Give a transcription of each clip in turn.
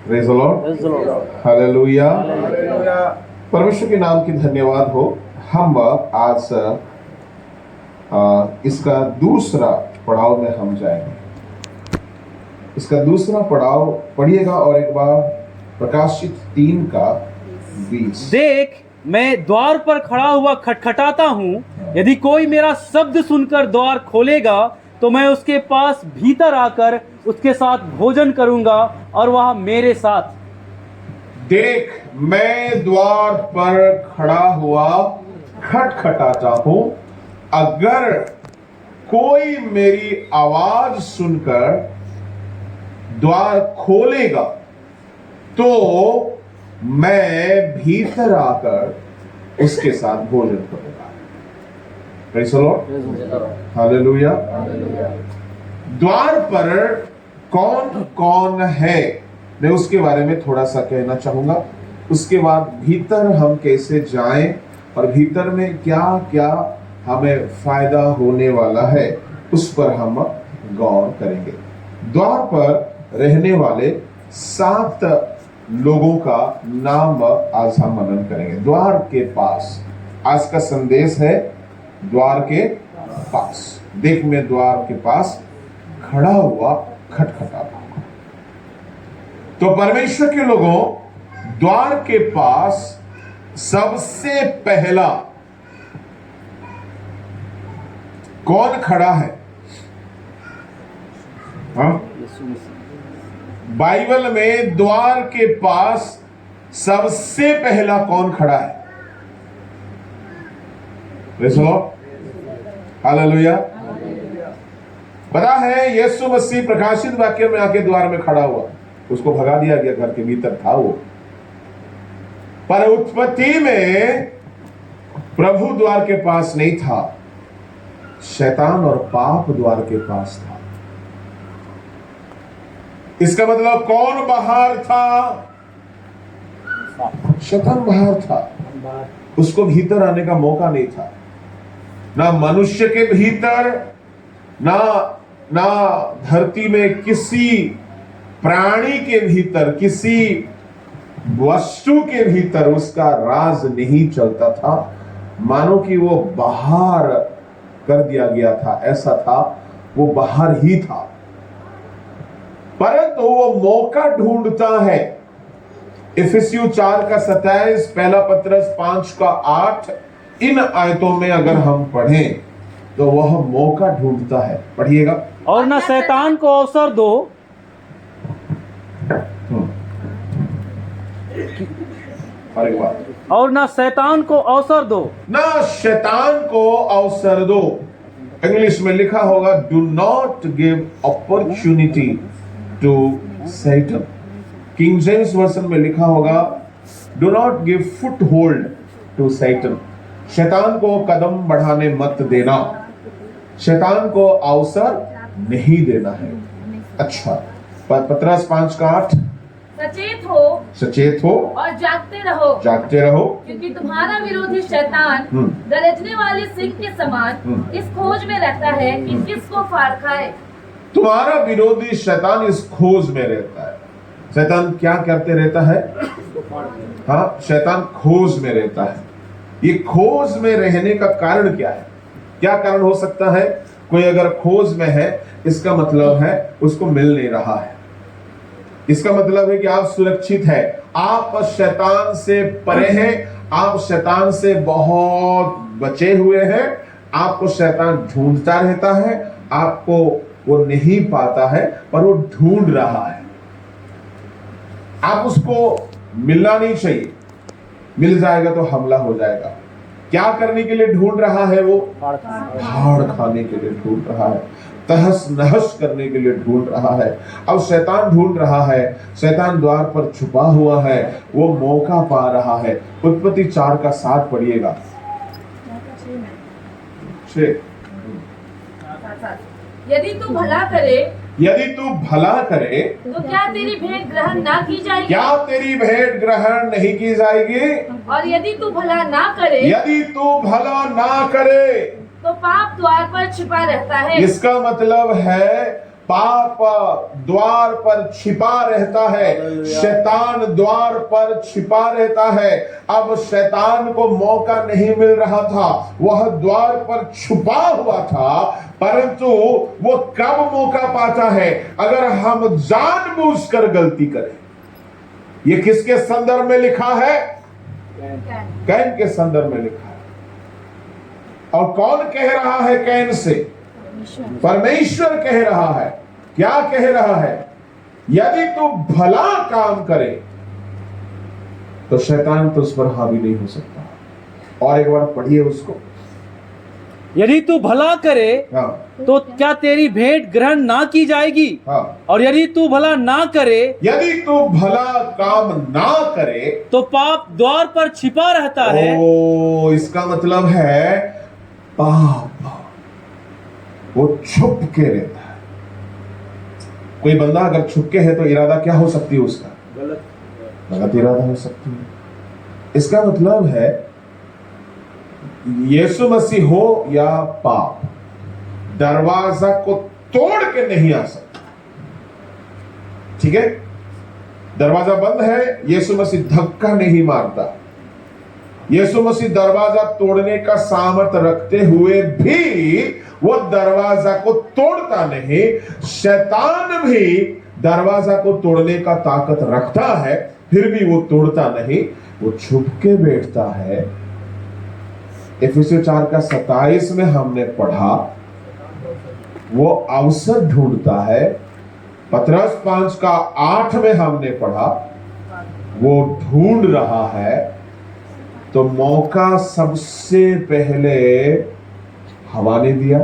Praise the Lord, hallelujah. परमेश्वर के नाम की धन्यवाद हो। हम आज इसका दूसरा पड़ाव में हम जाएंगे। इसका दूसरा पड़ाव पढ़िएगा और एक बार प्रकाशित 3:20। देख, मैं द्वार पर खड़ा हुआ खटखटाता हूँ। यदि कोई मेरा शब्द सुनकर द्वार खोलेगा तो मैं उसके पास भीतर आकर उसके साथ भोजन करूंगा और वह मेरे साथ। देख, मैं द्वार पर खड़ा हुआ खटखटाता हूं। अगर कोई मेरी आवाज सुनकर द्वार खोलेगा तो मैं भीतर आकर उसके साथ भोजन करूंगा। Praise the Lord, hallelujah. द्वार पर कौन कौन है, मैं उसके बारे में थोड़ा सा कहना चाहूंगा। उसके बाद भीतर हम कैसे जाएं और भीतर में क्या क्या हमें फायदा होने वाला है, उस पर हम गौर करेंगे। द्वार पर रहने वाले 7 लोगों का नाम आज हम मनन करेंगे। द्वार के पास, आज का संदेश है द्वार के पास। देख, मैं द्वार के पास खड़ा हुआ खटखटाता हूं। तो परमेश्वर के लोगों, द्वार के पास सबसे पहला कौन खड़ा है? बाइबल में द्वार के पास सबसे पहला कौन खड़ा है? Praise the Lord, hallelujah. पता है, यीशु मसीह प्रकाशित वाक्य में आके द्वार में खड़ा हुआ, उसको भगा दिया गया, घर के भीतर था वो। पर उत्पत्ति में प्रभु द्वार के पास नहीं था, शैतान और पाप द्वार के पास था। इसका मतलब कौन बाहर था? शैतान बाहर था, उसको भीतर आने का मौका नहीं था। ना मनुष्य के भीतर, ना धरती में किसी प्राणी के भीतर, किसी वस्तु के भीतर उसका राज नहीं चलता था। मानो कि वो बाहर कर दिया गया था, ऐसा था, वो बाहर ही था। परंतु वो मौका ढूंढता है। इफिसियों 4:27, पहला पत्रस 5:8, इन आयतों में अगर हम पढ़ें तो वह मौका ढूंढता है। पढ़िएगा। और ना शैतान को अवसर दो और ना शैतान को अवसर दो, ना शैतान को अवसर दो। इंग्लिश में लिखा होगा, do not give opportunity to Satan. King James version में लिखा होगा, do not give foothold to Satan. शैतान को कदम बढ़ाने मत देना, शैतान को अवसर नहीं देना है। अच्छा, पत्रस 5:8, सचेत हो और जागते रहो क्योंकि तुम्हारा विरोधी शैतान गरजने वाले सिंह के समान इस खोज में रहता है कि किसको फाड़ खाए। तुम्हारा विरोधी शैतान इस खोज में रहता है। शैतान क्या करते रहता है? हाँ, शैतान खोज में रहता है। ये खोज में रहने का कारण क्या है? क्या कारण हो सकता है? कोई अगर खोज में है, इसका मतलब है उसको मिल नहीं रहा है। इसका मतलब है कि आप सुरक्षित है, आप शैतान से परे हैं, आप शैतान से बहुत बचे हुए हैं। आपको शैतान ढूंढता रहता है, आपको वो नहीं पाता है, पर वो ढूंढ रहा है। आप उसको मिलना नहीं चाहिए, मिल जाएगा तो हमला हो जाएगा। क्या करने के लिए ढूंढ रहा है? वो फाड़ खाने के लिए ढूंढ रहा है, तहस नहस करने के लिए ढूंढ रहा है। अब शैतान ढूंढ रहा है, शैतान द्वार पर छुपा हुआ है, वो मौका पा रहा है। उत्पत्ति 4:7 पढ़िएगा। यदि तू भला करे तो क्या तेरी भेंट ग्रहण ना की जाएगी? क्या तेरी भेंट ग्रहण नहीं की जाएगी? और यदि तू भला ना करे तो पाप द्वार पर छिपा रहता है। इसका मतलब है पाप द्वार पर छिपा रहता है, शैतान द्वार पर छिपा रहता है। अब शैतान को मौका नहीं मिल रहा था, वह द्वार पर छुपा हुआ था, परंतु वो कब मौका पाता है? अगर हम जानबूझकर गलती करें। ये किसके संदर्भ में लिखा है? कैन के संदर्भ में लिखा है। और कौन कह रहा है कैन से? परमेश्वर कह रहा है। क्या कह रहा है? यदि तू भला काम करे तो शैतान तुझ पर हावी नहीं हो सकता। और एक बार पढ़िए उसको। यदि तू भला करे हाँ, तो क्या तेरी भेंट ग्रहण ना की जाएगी? हाँ। और यदि तू भला ना करे यदि तू भला काम ना करे तो पाप द्वार पर छिपा रहता है। ओ, इसका मतलब है पाप वो छुप के रहता है। कोई बंदा अगर छुप के है तो इरादा क्या हो सकती है उसका? गलत इरादा हो सकती है। इसका मतलब है यीशु मसीह हो या पाप, दरवाजा को तोड़ के नहीं आ सकता। ठीक है, दरवाजा बंद है, यीशु मसीह धक्का नहीं मारता। यीशु मसीह दरवाजा तोड़ने का सामर्थ्य रखते हुए भी वो दरवाजा को तोड़ता नहीं। शैतान भी दरवाजा को तोड़ने का ताकत रखता है, फिर भी वो तोड़ता नहीं, वो छुप के बैठता है। इफिसियों 4:27 में हमने पढ़ा, वो अवसर ढूंढता है। पतरस 5:8 में हमने पढ़ा, वो ढूंढ रहा है। तो मौका सबसे पहले हवा ने दिया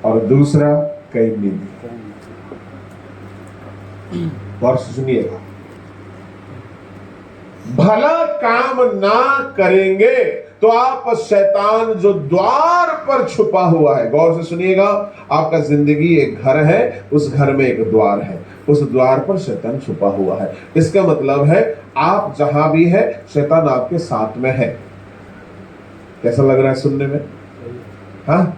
और दूसरा कैन ने दिया। और सुनिएगा, भला काम ना करेंगे तो आप शैतान जो द्वार पर छुपा हुआ है, गौर से सुनिएगा, आपका जिंदगी एक घर है, उस घर में एक द्वार है, उस द्वार पर शैतान छुपा हुआ है। इसका मतलब है आप जहां भी है शैतान आपके साथ में है। कैसा लग रहा है सुनने में? हाँ,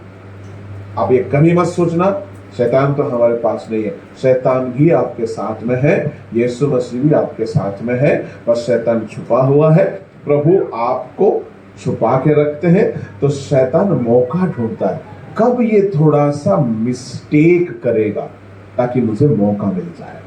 आप ये कभी मत सोचना शैतान तो हमारे पास नहीं है। शैतान भी आपके साथ में है, यीशु मसीह भी आपके साथ में है, बस शैतान छुपा हुआ है। प्रभु आपको छुपा के रखते हैं, तो शैतान मौका ढूंढता है कब ये थोड़ा सा मिस्टेक करेगा ताकि मुझे मौका मिल जाए,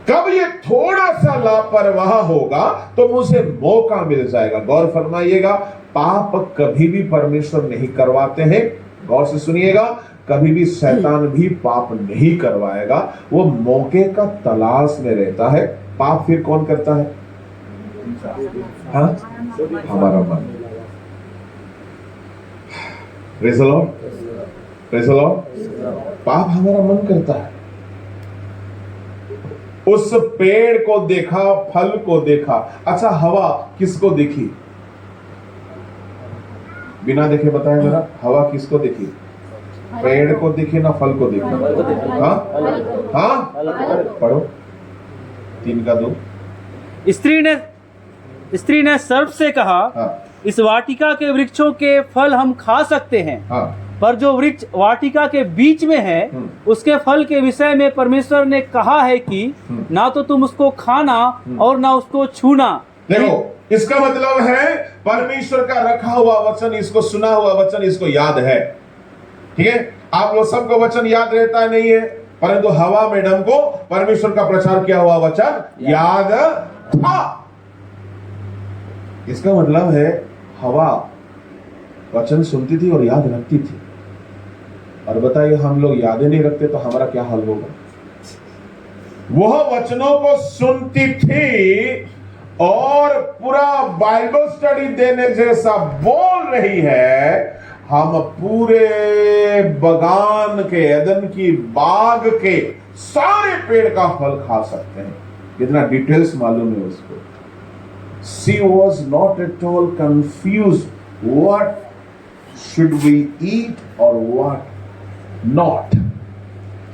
कब ये थोड़ा सा लापरवाह होगा तो मुझे मौका मिल जाएगा। गौर फरमाइएगा, पाप कभी भी परमेश्वर नहीं करवाते हैं। गौर से सुनिएगा, कभी भी शैतान भी पाप नहीं करवाएगा, वो मौके का तलाश में रहता है। पाप फिर कौन करता है? हाँ, हमारा मन। Praise the Lord, praise the Lord. पाप हमारा मन करता है। उस पेड़ को देखा, फल को देखा। अच्छा, हवा किसको देखी? बिना देखे बताए जरा, हवा किसको देखी? पेड़ को देखी ना फल को देखी? हाँ हाँ, पढ़ो 3:2। स्त्री ने सर्प से कहा, हाँ, इस वाटिका के वृक्षों के फल हम खा सकते हैं, हाँ, पर जो वृक्ष वाटिका के बीच में है उसके फल के विषय में परमेश्वर ने कहा है कि ना तो तुम उसको खाना और ना उसको छूना। देखो, इसका मतलब है परमेश्वर का रखा हुआ वचन, इसको सुना हुआ वचन इसको याद है। ठीक है, आप लोग सबको वचन याद रहता है नहीं है, परंतु हवा मैडम को परमेश्वर का प्रचार किया हुआ वचन याद था। इसका मतलब है हवा वचन सुनती थी और याद रखती थी। और बताइए, हम लोग याद ही नहीं रखते तो हमारा क्या हाल होगा? वह वचनों को सुनती थी और पूरा बाइबल स्टडी देने जैसा बोल रही है। हम पूरे बगान के, एदन की बाग के सारे पेड़ का फल खा सकते हैं। कितना डिटेल्स मालूम है उसको। She was not at all confused. What should we eat or what not?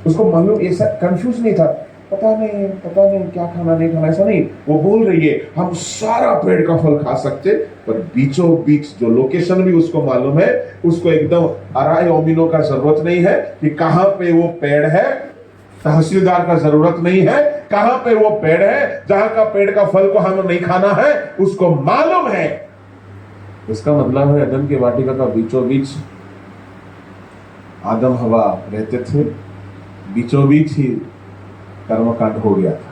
उसको मालूम, ऐसा कंफ्यूज नहीं था। पता नहीं क्या खाना नहीं खाना, ऐसा नहीं। वो बोल रही है हम सारा पेड़ का फल खा सकते, पर बीचों बीच जो लोकेशन भी उसको मालूम है, उसको एकदम अराई ओमिनो का जरूरत नहीं है कि कहां पे वो पेड़ है। तहसीलदार का जरूरत नहीं है कहां पे वो पेड़ है, जहां का पेड़ का फल को हमें नहीं खाना है उसको मालूम है। इसका मतलब है अदम की वाटिका का बीचों बीच आदम हवा रहते थे, बीचों बीच ही कर्मकांड हो गया था।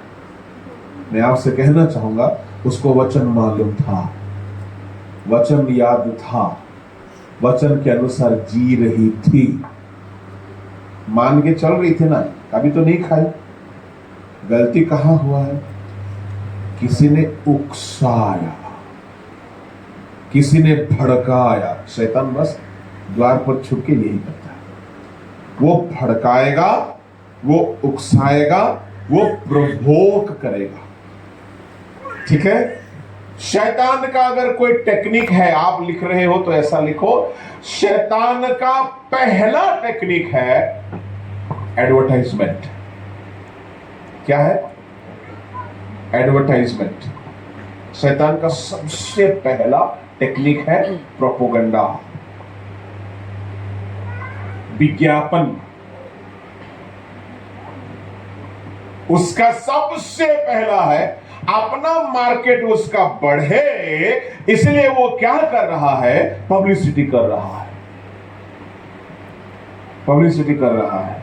मैं आपसे कहना चाहूंगा उसको वचन मालूम था, वचन याद था, वचन के अनुसार जी रही थी, मान के चल रही थी ना, अभी तो नहीं खाई। गलती कहां हुआ है? किसी ने उकसाया, किसी ने भड़काया। शैतान बस द्वार पर छुप के यही करता है, वो भड़काएगा, वो उकसाएगा, वो प्रभोक करेगा। ठीक है, शैतान का अगर कोई टेक्निक है, आप लिख रहे हो तो ऐसा लिखो, शैतान का पहला टेक्निक है एडवर्टाइजमेंट। क्या है? एडवर्टाइजमेंट। शैतान का सबसे पहला टेक्निक है प्रोपोगंडा, विज्ञापन। उसका सबसे पहला है अपना मार्केट उसका बढ़े, इसलिए वो क्या कर रहा है? पब्लिसिटी कर रहा है, पब्लिसिटी कर रहा है।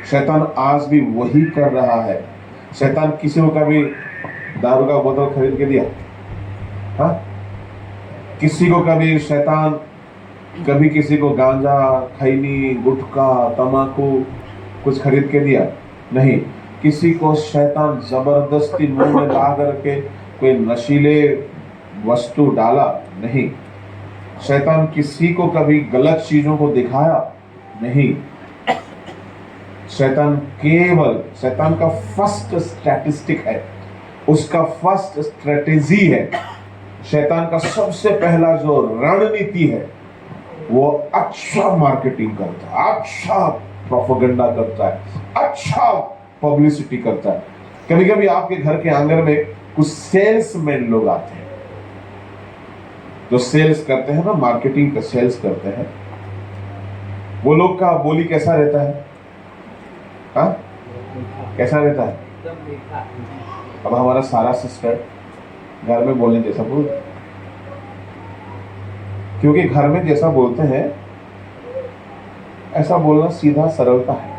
शैतान आज भी वही कर रहा है। शैतान किसी को कभी दारू का बोतल खरीद के दिया? हाँ? किसी को कभी शैतान कभी किसी को गांजा, खैनी, गुटखा, तंबाकू कुछ खरीद के दिया? नहीं। किसी को शैतान जबरदस्ती मुंह में ला करके कोई नशीले वस्तु डाला? नहीं। शैतान किसी को कभी गलत चीजों को दिखाया? नहीं। शैतान का फर्स्ट स्टैटिस्टिक है, उसका फर्स्ट स्ट्रेटेजी है, शैतान का सबसे पहला जो रणनीति है वो अच्छा मार्केटिंग करता है, अच्छा प्रोपेगेंडा करता है, अच्छा पब्लिसिटी करता है। कभी कभी आपके घर के आंगन में कुछ सेल्समैन लोग आते हैं, जो सेल्स करते हैं ना, मार्केटिंग का सेल्स करते हैं। वो लोग का बोली कैसा रहता है? हाँ, कैसा रहता है? अब हमारा सारा सिस्टर घर में बोलने जैसा बोल, क्योंकि घर में जैसा बोलते हैं ऐसा बोलना सीधा सरलता है।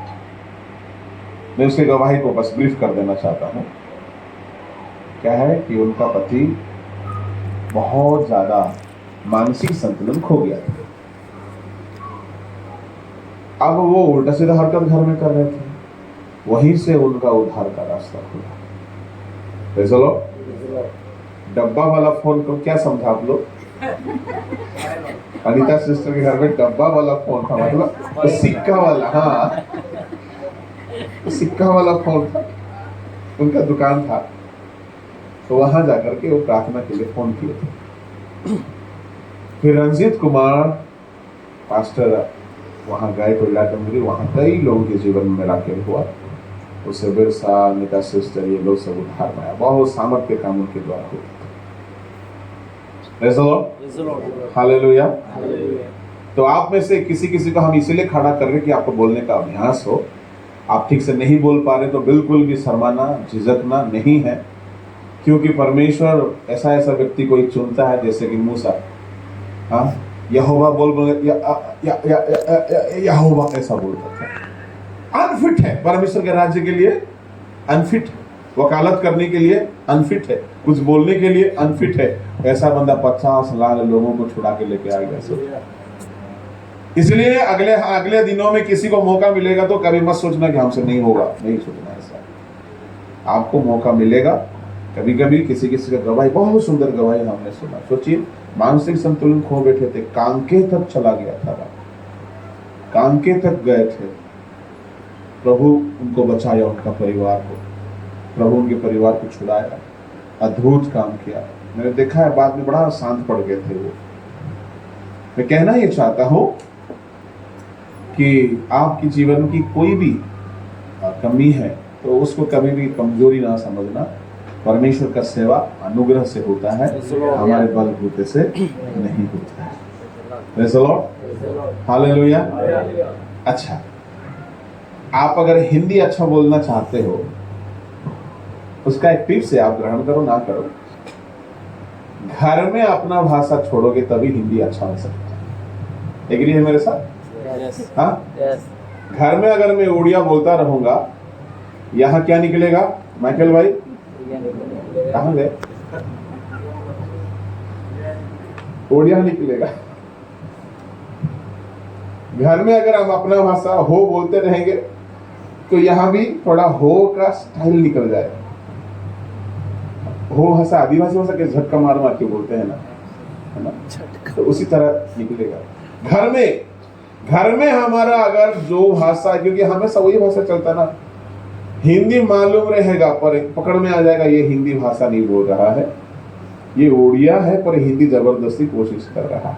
मैं उसके गवाही को बस ब्रीफ कर देना चाहता हूं। क्या है कि उनका पति बहुत ज्यादा मानसिक संतुलन खो गया था। अब वो उल्टा सीधा हरकत घर में कर रहे थे, वहीं से उनका उद्धार का रास्ता खुला। चलो, डब्बा वाला फोन को क्या समझा आप लोग? अनीता सिस्टर के घर में डब्बा वाला फोन था, मतलब तो सिक्का वाला। हाँ, तो सिक्का वाला फोन था, उनका दुकान था, तो वहां जाकर के वो प्रार्थना के लिए फोन किए थे। फिर रंजीत कुमार पास्टर वहां गए तो इलाके में, वहां कई लोगों के जीवन में मिराकल हुआ। उसे बिरसा, अनीता सिस्टर, ये लोग सब उद्धार में आया। बहुत सामर्थ के काम उनके द्वारा हुआ। हालेलुया। तो आप में से किसी को हम इसीलिए खड़ा कर रहे कि आपको बोलने का अभ्यास हो। आप ठीक से नहीं बोल पा रहे तो बिल्कुल भी शर्माना, झिझकना नहीं है, क्योंकि परमेश्वर ऐसा व्यक्ति को चुनता है, जैसे कि मूसा। हाँ, यहोवा बोल यहोवा ऐसा बोलता था। अनफिट है परमेश्वर के राज्य के लिए, अनफिट, वकालत करने के लिए अनफिट है, कुछ बोलने के लिए अनफिट है। ऐसा बंदा 50 लाख लोगों को छुड़ा के लेके आ गया। इसलिए अगले दिनों में किसी को मौका मिलेगा तो कभी मत सोचना कि हमसे नहीं होगा, नहीं सोचना ऐसा। आपको मौका मिलेगा कभी कभी। किसी का गवाही, बहुत सुंदर गवाही हमने सुना। सोचिए, मानसिक संतुलन खो बैठे थे, कांके तक चला गया था, कांके तक गए थे। प्रभु उनको बचाया, उनका परिवार को, प्रभु उनके परिवार को छुड़ाया, अद्भुत काम किया। मैंने देखा है, बाद में बड़ा शांत पड़ गए थे वो। मैं कहना ये चाहता हूं कि आपकी जीवन की कोई भी कमी है तो उसको कभी भी कमजोरी ना समझना। परमेश्वर का सेवा अनुग्रह से होता है, हमारे बलबूते से नहीं होता है। Praise the Lord, hallelujah. अच्छा, आप अगर हिंदी अच्छा बोलना चाहते हो, उसका एक टिप्स है, आप ग्रहण करो ना करो, घर में अपना भाषा छोड़ोगे तभी हिंदी अच्छा हो सकता है। एग्री है मेरे साथ? हाँ, घर में अगर मैं उड़िया बोलता रहूंगा, यहाँ क्या निकलेगा? माइकल भाई कहाँ गए? उड़िया निकलेगा। घर में अगर हम अपना भाषा हो बोलते रहेंगे तो यहाँ भी थोड़ा हो का स्टाइल निकल जाएगा। हो भाषा आदिवासी भाषा के झटका मार मार के बोलते हैं ना, है ना? तो उसी तरह निकलेगा। घर में हमारा अगर जो भाषा, क्योंकि हमेशा वही भाषा चलता ना, हिंदी मालूम रहेगा पर पकड़ में आ जाएगा ये हिंदी भाषा नहीं बोल रहा है, ये उड़िया है पर हिंदी जबरदस्ती कोशिश कर रहा है।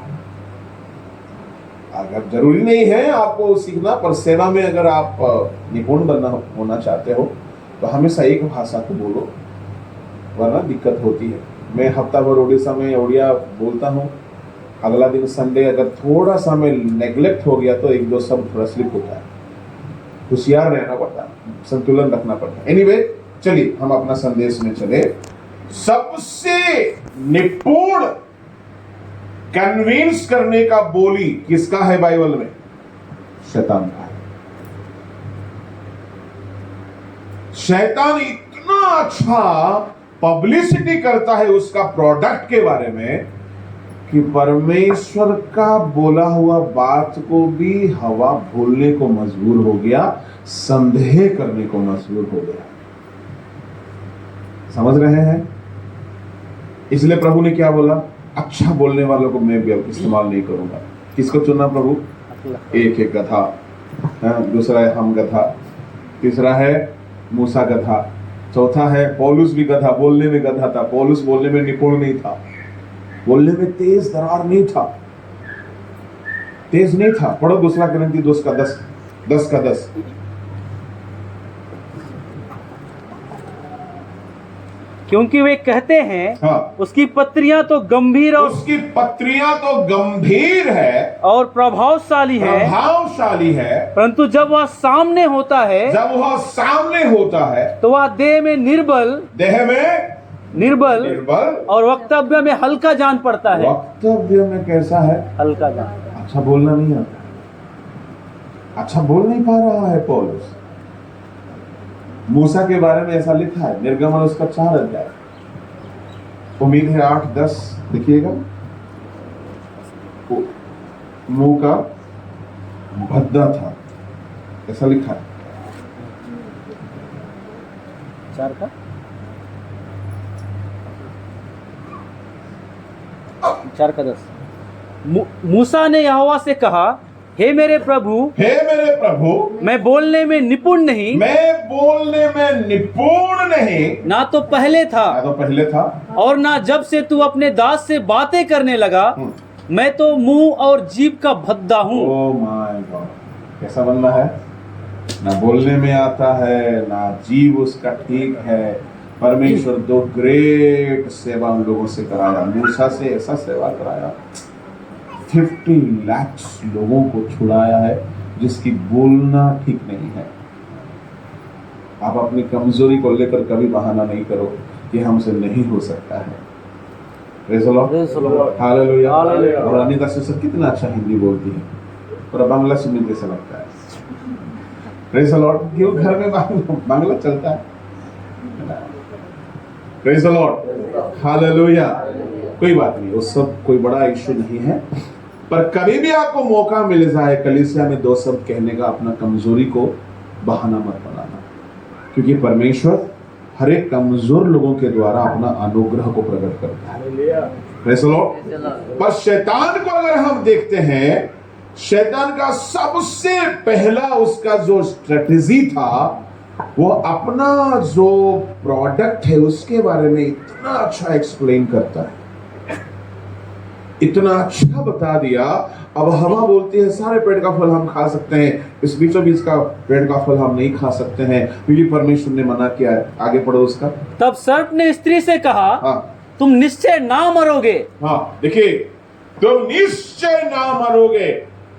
अगर जरूरी नहीं है आपको सीखना, पर सेवा में अगर आप निपुण बनना होना चाहते हो तो हमेशा एक भाषा को बोलो, वरना दिक्कत होती है। मैं हफ्ता भर उड़ीसा में उड़िया बोलता हूँ, अगला दिन संडे अगर थोड़ा सा मैं नेग्लेक्ट हो गया तो एक दो शब्द थोड़ा स्लिप होता है। होशियार रहना पड़ता है, संतुलन रखना पड़ता है। एनीवे, चलिए हम अपना संदेश में चले। सबसे निपुण कन्विंस करने का बोली किसका है बाइबल में? शैतान का है। शैतान इतना अच्छा पब्लिसिटी करता है उसका प्रोडक्ट के बारे में कि परमेश्वर का बोला हुआ बात को भी हवा भूलने को मजबूर हो गया, संदेह करने को मजबूर हो गया। समझ रहे हैं? इसलिए प्रभु ने क्या बोला? अच्छा बोलने वालों को मैं भी अब इस्तेमाल नहीं करूंगा। किसको चुना प्रभु? एक एक गधा, दूसरा है हम गधा, तीसरा है मूसा गधा, चौथा है पौलुस भी गधा, बोलने में गधा था। पौलुस बोलने में निपुण नहीं था, बोलने में तेज दरार नहीं था, तेज नहीं था। पढ़ो दूसरा कोरिन्थी 10:10। क्योंकि वे कहते हैं, हाँ, उसकी पत्रियां तो गंभीर है और प्रभावशाली है, परंतु जब वह सामने होता है तो वह देह में निर्बल और वक्तव्य में हल्का जान पड़ता है। वक्तव्य में कैसा है? हल्का जान। अच्छा बोलना नहीं आता, अच्छा बोल नहीं पा रहा है पौलुस। मूसा के बारे में ऐसा लिखा है, निर्गमन उसका 4 अध्याय, उम्मीद है 8-10 देखिएगा। मुंह का भद्दा था, ऐसा लिखा है। 4:10 मूसा ने यहोवा से कहा, हे मेरे प्रभु, मैं बोलने में निपुण नहीं, ना तो पहले था और ना जब से तू अपने दास से बातें करने लगा, मैं तो मुंह और जीभ का भद्दा हूँ। ओह माय गॉड, कैसा बनना है? ना बोलने में आता है, ना जीभ उसका ठीक है। परमेश्वर 2 ग्रेट सेवा उन लोगों से कराया। मूसा से ऐसा सेवा कराया, 50 लाख लोगों को छुड़ाया है, जिसकी बोलना ठीक नहीं है। आप अपनी कमजोरी को लेकर कभी बहाना नहीं करो कि हमसे नहीं हो सकता है। Praise the Lord, hallelujah. और अनिता सिस्टर कितना अच्छा हिंदी बोलती है, पर बांग्ला सुनने जैसा लगता है। प्रेज़ द लॉर्ड, क्यों घर में बांग्ला चलता है? Praise the Lord, hallelujah. कोई बात नहीं, वो सब कोई बड़ा इश्यू नहीं है, पर कभी भी आपको मौका मिल जाए कलीसिया में 2 शब्द कहने का, अपना कमजोरी को बहाना मत बनाना, क्योंकि परमेश्वर हर एक कमजोर लोगों के द्वारा अपना अनुग्रह को प्रकट करता है। Praise the Lord. पर शैतान को अगर हम देखते हैं, शैतान का सबसे पहला उसका जो स्ट्रेटेजी था, वो अपना जो प्रोडक्ट है उसके बारे में इतना अच्छा एक्सप्लेन करता है, इतना अच्छा बता दिया। अब हवा बोलती है सारे पेड़ का फल हम खा सकते हैं, इस बीचों बीच का पेड़ का फल हम नहीं खा सकते हैं क्योंकि परमेश्वर ने मना किया है। आगे पढ़ो उसका। तब सर्प ने स्त्री से कहा, हाँ तुम निश्चय ना मरोगे। हाँ, देखिए, तुम निश्चय ना मरोगे।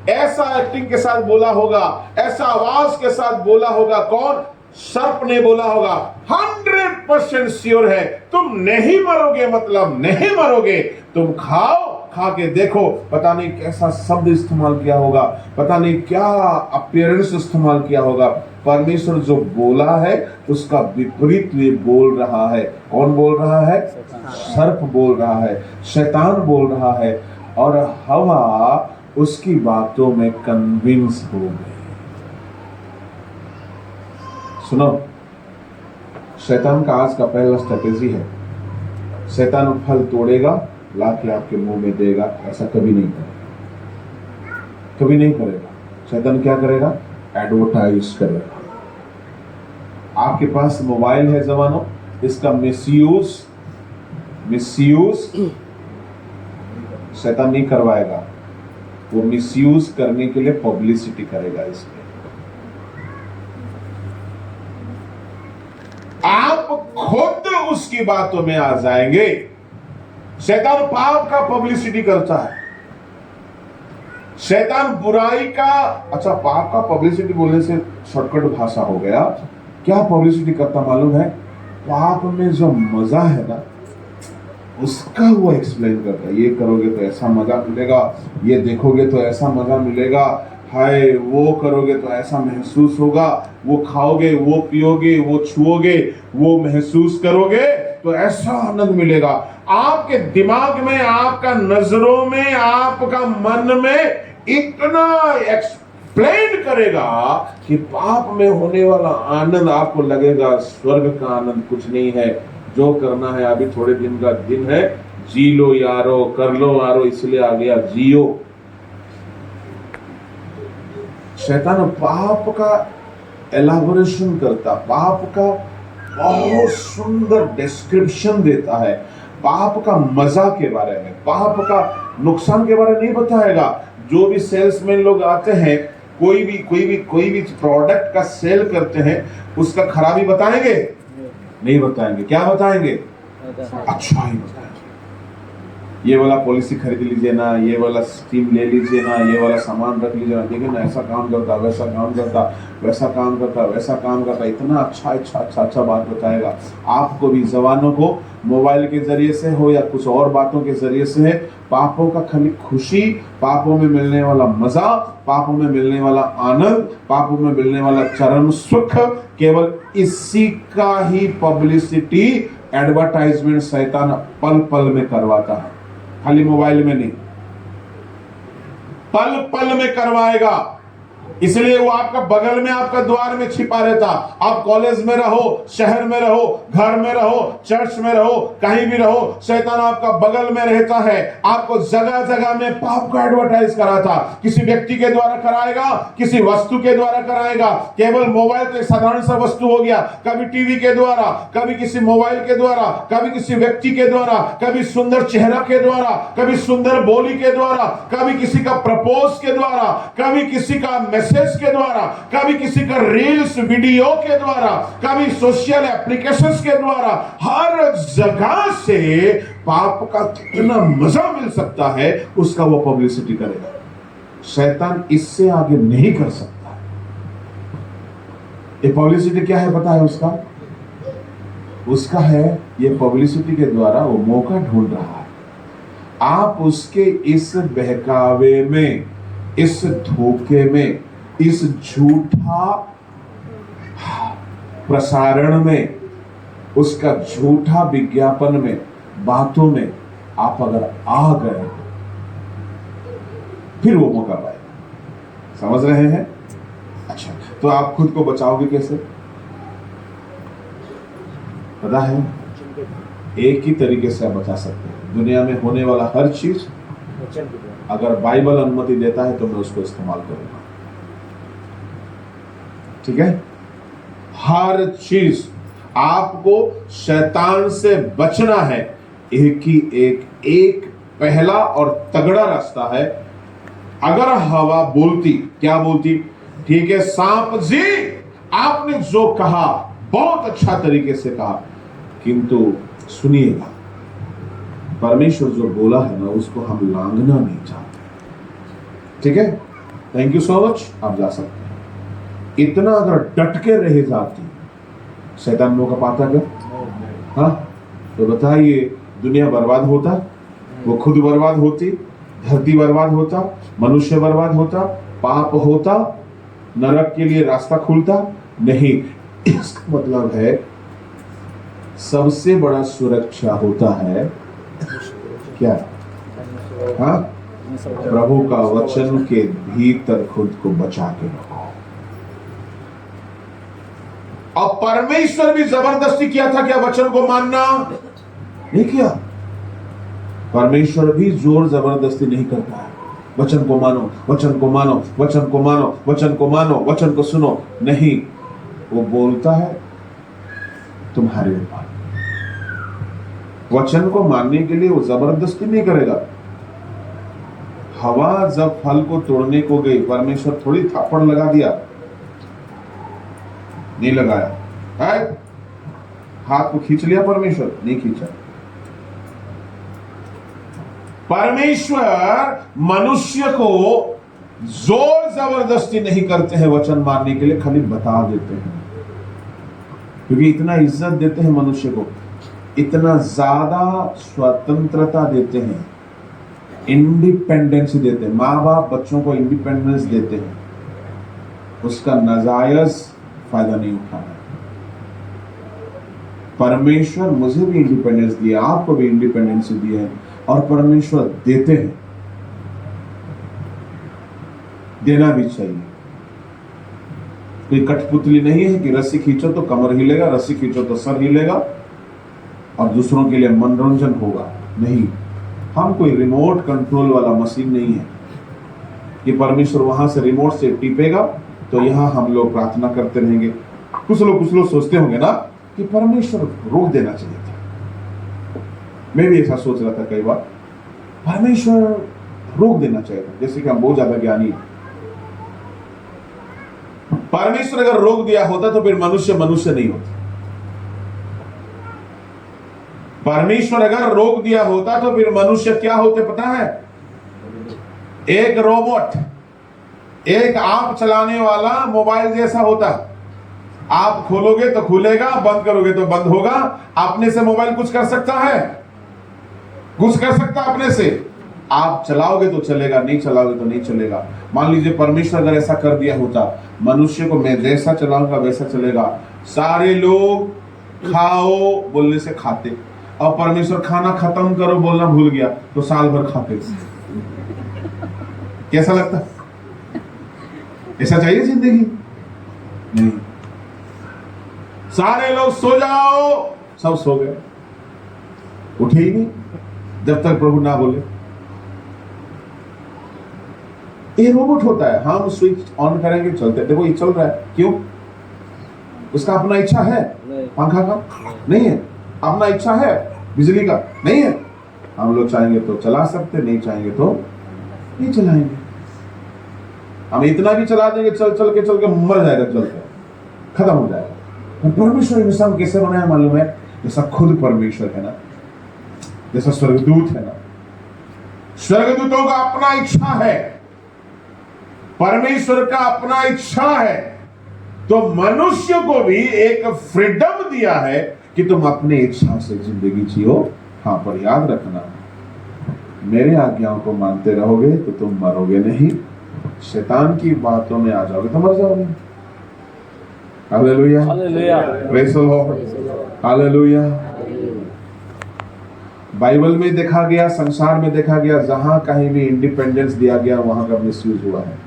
ऐसा एक्टिंग के साथ बोला होगा, ऐसा आवाज के साथ बोला होगा। कौन? सर्प ने बोला होगा। 100% श्योर है तुम नहीं मरोगे, मतलब नहीं मरोगे। तुम खाओ, खा के देखो। पता नहीं कैसा शब्द इस्तेमाल किया होगा, पता नहीं क्या अपीयरेंस इस्तेमाल किया होगा। परमेश्वर जो बोला है उसका विपरीत ये बोल रहा है। कौन बोल रहा है? सर्प बोल रहा है, शैतान बोल रहा है। और हवा उसकी बातों में कन्विंस हो गई। सुनो, शैतान का आज का पहला स्ट्रेटेजी है, शैतान फल तोड़ेगा, ला के आपके मुंह में देगा। ऐसा कभी नहीं करेगा, कभी नहीं करेगा। शैतान क्या करेगा? एडवर्टाइज करेगा। आपके पास मोबाइल है जवानों, इसका मिसयूज शैतान नहीं करवाएगा। वो मिसयूज करने के लिए पब्लिसिटी करेगा इसमें। आप खुद उसकी बातों में आ जाएंगे। शैतान पाप का पब्लिसिटी करता है, शैतान बुराई का। अच्छा, पाप का पब्लिसिटी बोलने से शॉर्टकट भाषा हो गया। क्या पब्लिसिटी करता मालूम है? पाप में जो मजा है ना, उसका वो एक्सप्लेन करता है। ये करोगे तो ऐसा मजा मिलेगा, ये देखोगे तो ऐसा मजा मिलेगा, हाय वो करोगे तो ऐसा महसूस होगा, वो खाओगे, वो पियोगे, वो छुओगे, वो महसूस करोगे तो ऐसा आनंद मिलेगा। आपके दिमाग में, आपका नजरों में, आपका मन में इतना एक्सप्लेन करेगा कि पाप में होने वाला आनंद आपको लगेगा स्वर्ग का आनंद कुछ नहीं है। जो करना है अभी थोड़े दिन का दिन है, जी लो यारो, कर लो यारो, इसलिए आ गया जियो। शैतान पाप का एलाबोरेशन करता, पाप का बहुत सुंदर डिस्क्रिप्शन देता है, पाप का मजा के बारे में, पाप का नुकसान के बारे में नहीं बताएगा। जो भी सेल्समैन लोग आते हैं, कोई भी प्रोडक्ट का सेल करते हैं, उसका खराबी बताएंगे? नहीं बताएंगे। क्या बताएंगे? अच्छा ही बताएंगे। ये वाला पॉलिसी खरीद लीजिए ना, ये वाला स्कीम ले लीजिए ना, ये वाला सामान रख लीजिए ना, देखिए ना ऐसा काम करता, वैसा काम करता, वैसा काम करता, वैसा काम करता। इतना अच्छा बात बताएगा। आपको भी, जवानों को, मोबाइल के जरिए से हो या कुछ और बातों के जरिए से है, पापों का खाली खुशी, पापों में मिलने वाला मजा, पापों में मिलने वाला आनंद, पापों में मिलने वाला चरम सुख, केवल इसी का ही पब्लिसिटी, एडवर्टाइजमेंट शैतान पल पल में करवाता है। खाली मोबाइल में नहीं, पल पल में करवाएगा। इसलिए वो आपका बगल में, आपका द्वार में छिपा रहता। आप कॉलेज में रहो, शहर में रहो, घर में रहो, चर्च में रहो, कहीं भी रहो, शैतान आपका बगल में रहता है। आपको जगह जगह में पाप का एडवर्टाइज कराता। किसी व्यक्ति के द्वारा कराएगा, किसी वस्तु के द्वारा कराएगा। केवल मोबाइल तो एक साधारण सा वस्तु हो गया, कभी टीवी के द्वारा, कभी किसी मोबाइल के द्वारा, कभी किसी व्यक्ति के द्वारा, कभी सुंदर चेहरा के द्वारा, कभी सुंदर बोली के द्वारा, कभी किसी का प्रपोज के द्वारा, कभी किसी का मैसेज के द्वारा, कभी किसी का रील्स वीडियो के द्वारा, कभी सोशल एप्लीकेशंस के द्वारा। हर जगह से पाप का कितना मजा मिल सकता है, उसका वो पब्लिसिटी करेगा। शैतान इससे आगे नहीं कर सकता। ये पब्लिसिटी क्या है पता है उसका है ये पब्लिसिटी के द्वारा वो मौका ढूंढ रहा है। आप उसके इस बहकावे में, इस धोखे में, इस झूठा प्रसारण में, उसका झूठा विज्ञापन में, बातों में आप अगर आ गए फिर वो मौका पाएगा। समझ रहे हैं? अच्छा, तो आप खुद को बचाओगे कैसे? पता है, एक ही तरीके से आप बचा सकते हैं। दुनिया में होने वाला हर चीज अगर बाइबल अनुमति देता है तो मैं उसको इस्तेमाल करूंगा। ठीक है? हर चीज आपको शैतान से बचना है। एक पहला और तगड़ा रास्ता है। अगर हवा बोलती, क्या बोलती? ठीक है सांप जी, आपने जो कहा बहुत अच्छा तरीके से कहा, किंतु सुनिएगा, परमेश्वर जो बोला है ना उसको हम लांघना नहीं चाहते। ठीक है, थैंक यू सो मच, आप जा सकते हैं। इतना अगर डट के रह जाती शैतान मौका पाता क्या? हाँ, तो बताइए, दुनिया बर्बाद होता, वो खुद बर्बाद होती, धरती बर्बाद होता, मनुष्य बर्बाद होता, पाप होता, नरक के लिए रास्ता खुलता नहीं। इसका मतलब है सबसे बड़ा सुरक्षा होता है क्या? हाँ, प्रभु का वचन के भीतर खुद को बचा के रखो। और परमेश्वर भी जबरदस्ती किया था क्या वचन को मानना? नहीं किया। परमेश्वर भी जोर जबरदस्ती नहीं करता है, वचन को मानो, वचन को मानो, वचन को मानो, वचन को मानो, वचन को सुनो, नहीं। वो बोलता है तुम्हारे ऊपर, वचन को मानने के लिए वो जबरदस्ती नहीं करेगा। हवा जब फल को तोड़ने को गई, परमेश्वर थोड़ी थापड़ लगा दिया, नहीं लगाया है? हाथ को खींच लिया परमेश्वर? नहीं खींचा। परमेश्वर मनुष्य को जोर जबरदस्ती नहीं करते हैं वचन मानने के लिए, खाली बता देते हैं, क्योंकि इतना इज्जत देते हैं मनुष्य को, इतना ज्यादा स्वतंत्रता देते हैं, इंडिपेंडेंस देते हैं। माँ बाप बच्चों को इंडिपेंडेंस देते हैं, उसका नाजायज फायदा नहीं उठाना। परमेश्वर मुझे भी इंडिपेंडेंस दिया, आपको भी इंडिपेंडेंस दिया है, और परमेश्वर देते हैं, देना भी चाहिए। कोई कठपुतली नहीं है कि रस्सी खींचो तो कमर हिलेगा, रस्सी खींचो तो सर हिलेगा और दूसरों के लिए मनोरंजन होगा। नहीं, हम कोई रिमोट कंट्रोल वाला मशीन नहीं है कि परमेश्वर वहां से रिमोट से टिपेगा तो यहां हम लोग प्रार्थना करते रहेंगे। कुछ लोग सोचते होंगे ना कि परमेश्वर रोक देना चाहिए था। मैं भी ऐसा सोच रहा था कई बार, परमेश्वर रोक देना चाहिए था, जैसे कि हम बहुत ज्यादा ज्ञानी हैं। परमेश्वर अगर रोक दिया होता तो फिर मनुष्य नहीं होता। परमेश्वर अगर रोक दिया होता तो फिर मनुष्य क्या होते पता है? एक रोबोट, एक आप चलाने वाला मोबाइल जैसा होता। आप खोलोगे तो खुलेगा, बंद करोगे तो बंद होगा। अपने से मोबाइल कुछ कर सकता है? कुछ कर सकता अपने से? आप चलाओगे तो चलेगा, नहीं चलाओगे तो नहीं चलेगा। मान लीजिए परमेश्वर अगर ऐसा कर दिया होता, मनुष्य को मैं जैसा चलाऊंगा वैसा चलेगा। सारे लोग खाओ बोलने से खाते, और परमेश्वर खाना खत्म करो बोलना भूल गया तो साल भर खाते। कैसा लगता? ऐसा चाहिए जिंदगी? नहीं। सारे लोग सो जाओ, सब सो गए, उठे ही नहीं जब तक प्रभु ना बोले। ये रोबोट होता है, हम स्विच ऑन करेंगे चलते, देखो ये चल रहा है, क्यों? उसका अपना इच्छा है? पंखा का नहीं है। अपना इच्छा है बिजली का? नहीं है। हम लोग चाहेंगे तो चला सकते, नहीं चाहेंगे तो नहीं चलाएंगे। हम इतना भी चला देंगे, चल के मर जाएगा, चलते खत्म हो जाएगा। परमेश्वर इंसान कैसे बनाया मालूम है? जैसा खुद परमेश्वर है ना, जैसा स्वर्गदूत है ना। स्वर्गदूतों का अपना इच्छा है, परमेश्वर का अपना इच्छा है, तो मनुष्य को भी एक फ्रीडम दिया है कि तुम अपने इच्छा से जिंदगी जियो। हाँ, पर याद रखना, मेरे आज्ञाओं को मानते रहोगे तो तुम मरोगे नहीं, शैतान की बातों में आ जाओगे तो मर जाओगे। Hallelujah, hallelujah, praise the Lord, hallelujah. Bible में देखा गया, संसार में देखा गया, जहां कहीं भी इंडिपेंडेंस दिया गया वहां का मिसयूज हुआ है,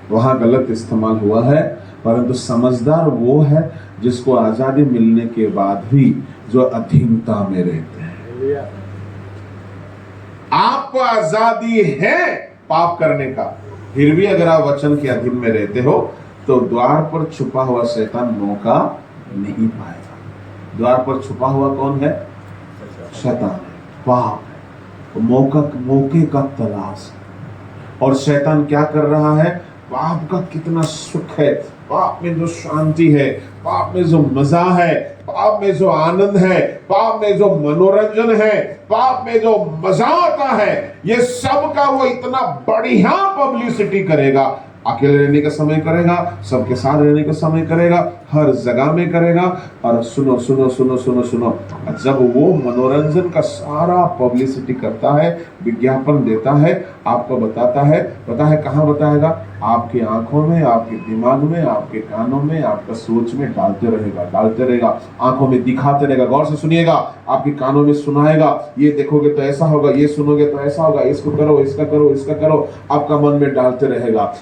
वहां गलत इस्तेमाल हुआ है। परंतु समझदार वो है जिसको आजादी मिलने के बाद भी जो अधीनता में रहते हैं। आपको आजादी है पाप करने का, फिर भी अगर आप वचन के अधीन में रहते हो तो द्वार पर छुपा हुआ शैतान मौका नहीं पाएगा। द्वार पर छुपा हुआ कौन है? शैतान है, पाप है। मौके का तलाश है। और शैतान क्या कर रहा है? पाप का कितना सुख है, पाप में जो शांति है, पाप में जो मजा है, पाप में जो आनंद है, पाप में जो मनोरंजन है, पाप में जो मजा आता है, ये सब का वो इतना बढ़िया पब्लिसिटी करेगा। अकेले रहने का समय करेगा, सबके साथ रहने का समय करेगा, हर जगह में करेगा। और सुनो सुनो सुनो सुनो सुनो, जब वो मनोरंजन का सारा पब्लिसिटी करता है, विज्ञापन देता है, आपको बताता है, पता है कहाँ बताएगा? आपकी आंखों में, आपके दिमाग में, आपके कानों में, आपका सोच में डालते रहेगा, आंखों में दिखाते रहेगा। गौर से सुनिएगा, आपके कानों में सुनाएगा, ये देखोगे तो ऐसा होगा, ये सुनोगे तो ऐसा होगा, इसको करो, इसका करो, इसका करो, आपका मन में डालते रहेगा।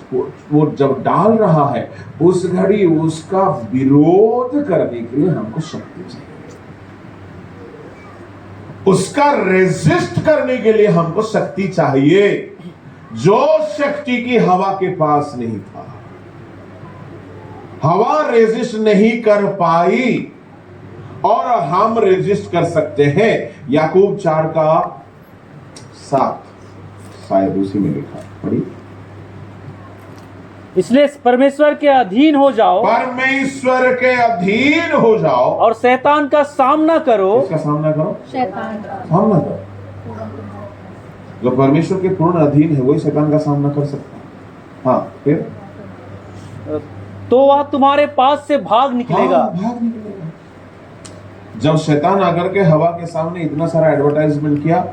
वो जब डाल रहा है, उस घड़ी उसका विरोध करने के लिए हमको शक्ति चाहिए, उसका रेजिस्ट करने के लिए हमको शक्ति चाहिए, जो शक्ति की हवा के पास नहीं था। हवा रेजिस्ट नहीं कर पाई और हम रेजिस्ट कर सकते हैं। याकूब 4:7 शायद उसी में लिखा, पढ़ी। इसलिए परमेश्वर के अधीन हो जाओ, परमेश्वर के अधीन हो जाओ और शैतान का सामना करो। इसका सामना करो, शैतान का सामना करो। जो परमेश्वर के पूर्ण अधीन है वही शैतान का सामना कर सकता है। हाँ, फिर तो वह तुम्हारे पास से भाग निकलेगा। हाँ, भाग निकलेगा। जब शैतान आकर के हवा के सामने इतना सारा एडवर्टाइजमेंट किया,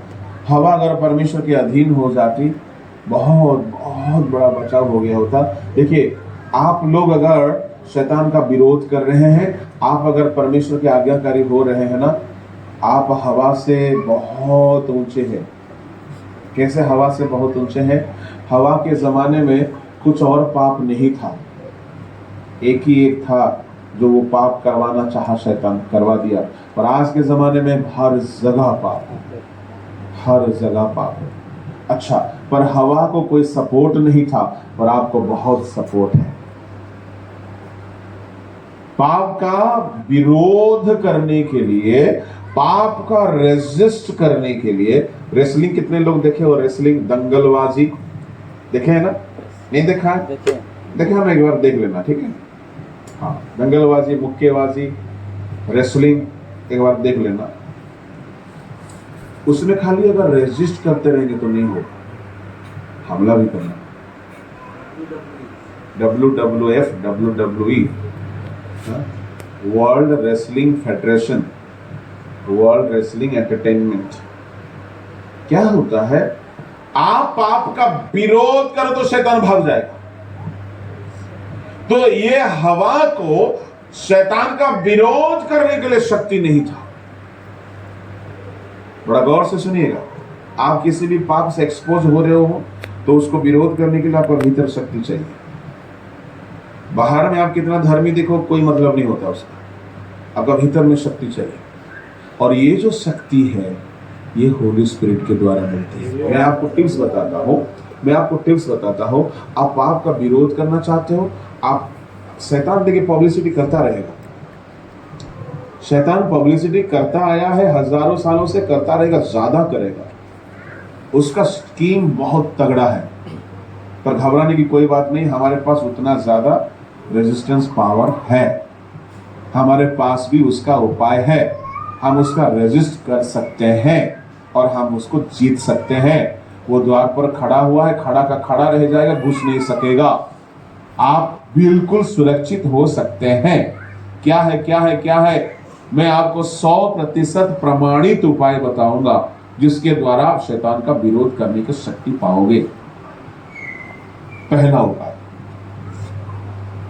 हवा अगर परमेश्वर के अधीन हो जाती, बहुत बहुत बड़ा बचाव हो गया होता। देखिए, आप लोग अगर शैतान का विरोध कर रहे हैं, आप अगर परमेश्वर के आज्ञाकारी हो रहे हैं ना, आप हवा से बहुत ऊंचे हैं। कैसे हवा से बहुत ऊंचे हैं? हवा के जमाने में कुछ और पाप नहीं था, एक ही एक था जो वो पाप करवाना चाहा, शैतान करवा दिया। पर आज के जमाने में हर जगह पाप है, हर जगह पाप है। अच्छा, पर हवा को कोई सपोर्ट नहीं था, पर आपको बहुत सपोर्ट है। पाप का विरोध करने के लिए, पाप का रेजिस्ट करने के लिए, रेसलिंग कितने लोग देखे हो? रेसलिंग, दंगलबाजी देखे है ना? नहीं देखा है? देखे हम, एक बार देख लेना, ठीक है? हाँ, दंगलबाजी, मुक्केबाजी, रेसलिंग एक बार देख लेना। उसमें खाली अगर रेजिस्ट करते रहेंगे तो नहीं होगा, हमला भी करना। WWF, WWE, world wrestling federation, world wrestling entertainment. क्या होता है? आप पाप का विरोध करो तो शैतान भाग जाएगा। तो ये हवा को शैतान का विरोध करने के लिए शक्ति नहीं था। बड़ा गौर से सुनिएगा, आप किसी भी पाप से एक्सपोज हो रहे हो तो उसको विरोध करने के लिए आपको भीतर शक्ति चाहिए। बाहर में आप कितना धर्मी दिखो, कोई मतलब नहीं होता उसका, आपका भीतर में शक्ति चाहिए। और ये जो शक्ति है, ये होली स्पिरिट के द्वारा मिलती है। मैं आपको टिप्स बताता हूँ। आप पाप का विरोध करना चाहते हो, आप, शैतान देखिए पब्लिसिटी करता रहेगा, शैतान पब्लिसिटी करता आया है, हजारों सालों से करता रहेगा, ज्यादा करेगा। उसका स्कीम बहुत तगड़ा है, पर घबराने की कोई बात नहीं। हमारे पास उतना ज्यादा रेजिस्टेंस पावर है, हमारे पास भी उसका उपाय है। हम उसका रेजिस्ट कर सकते हैं और हम उसको जीत सकते हैं। वो द्वार पर खड़ा हुआ है, खड़ा का खड़ा रह जाएगा, घुस नहीं सकेगा। आप बिल्कुल सुरक्षित हो सकते हैं। क्या है, क्या है, क्या है? मैं आपको 100% प्रमाणित उपाय बताऊंगा, जिसके द्वारा आप शैतान का विरोध करने की शक्ति पाओगे। पहला उपाय,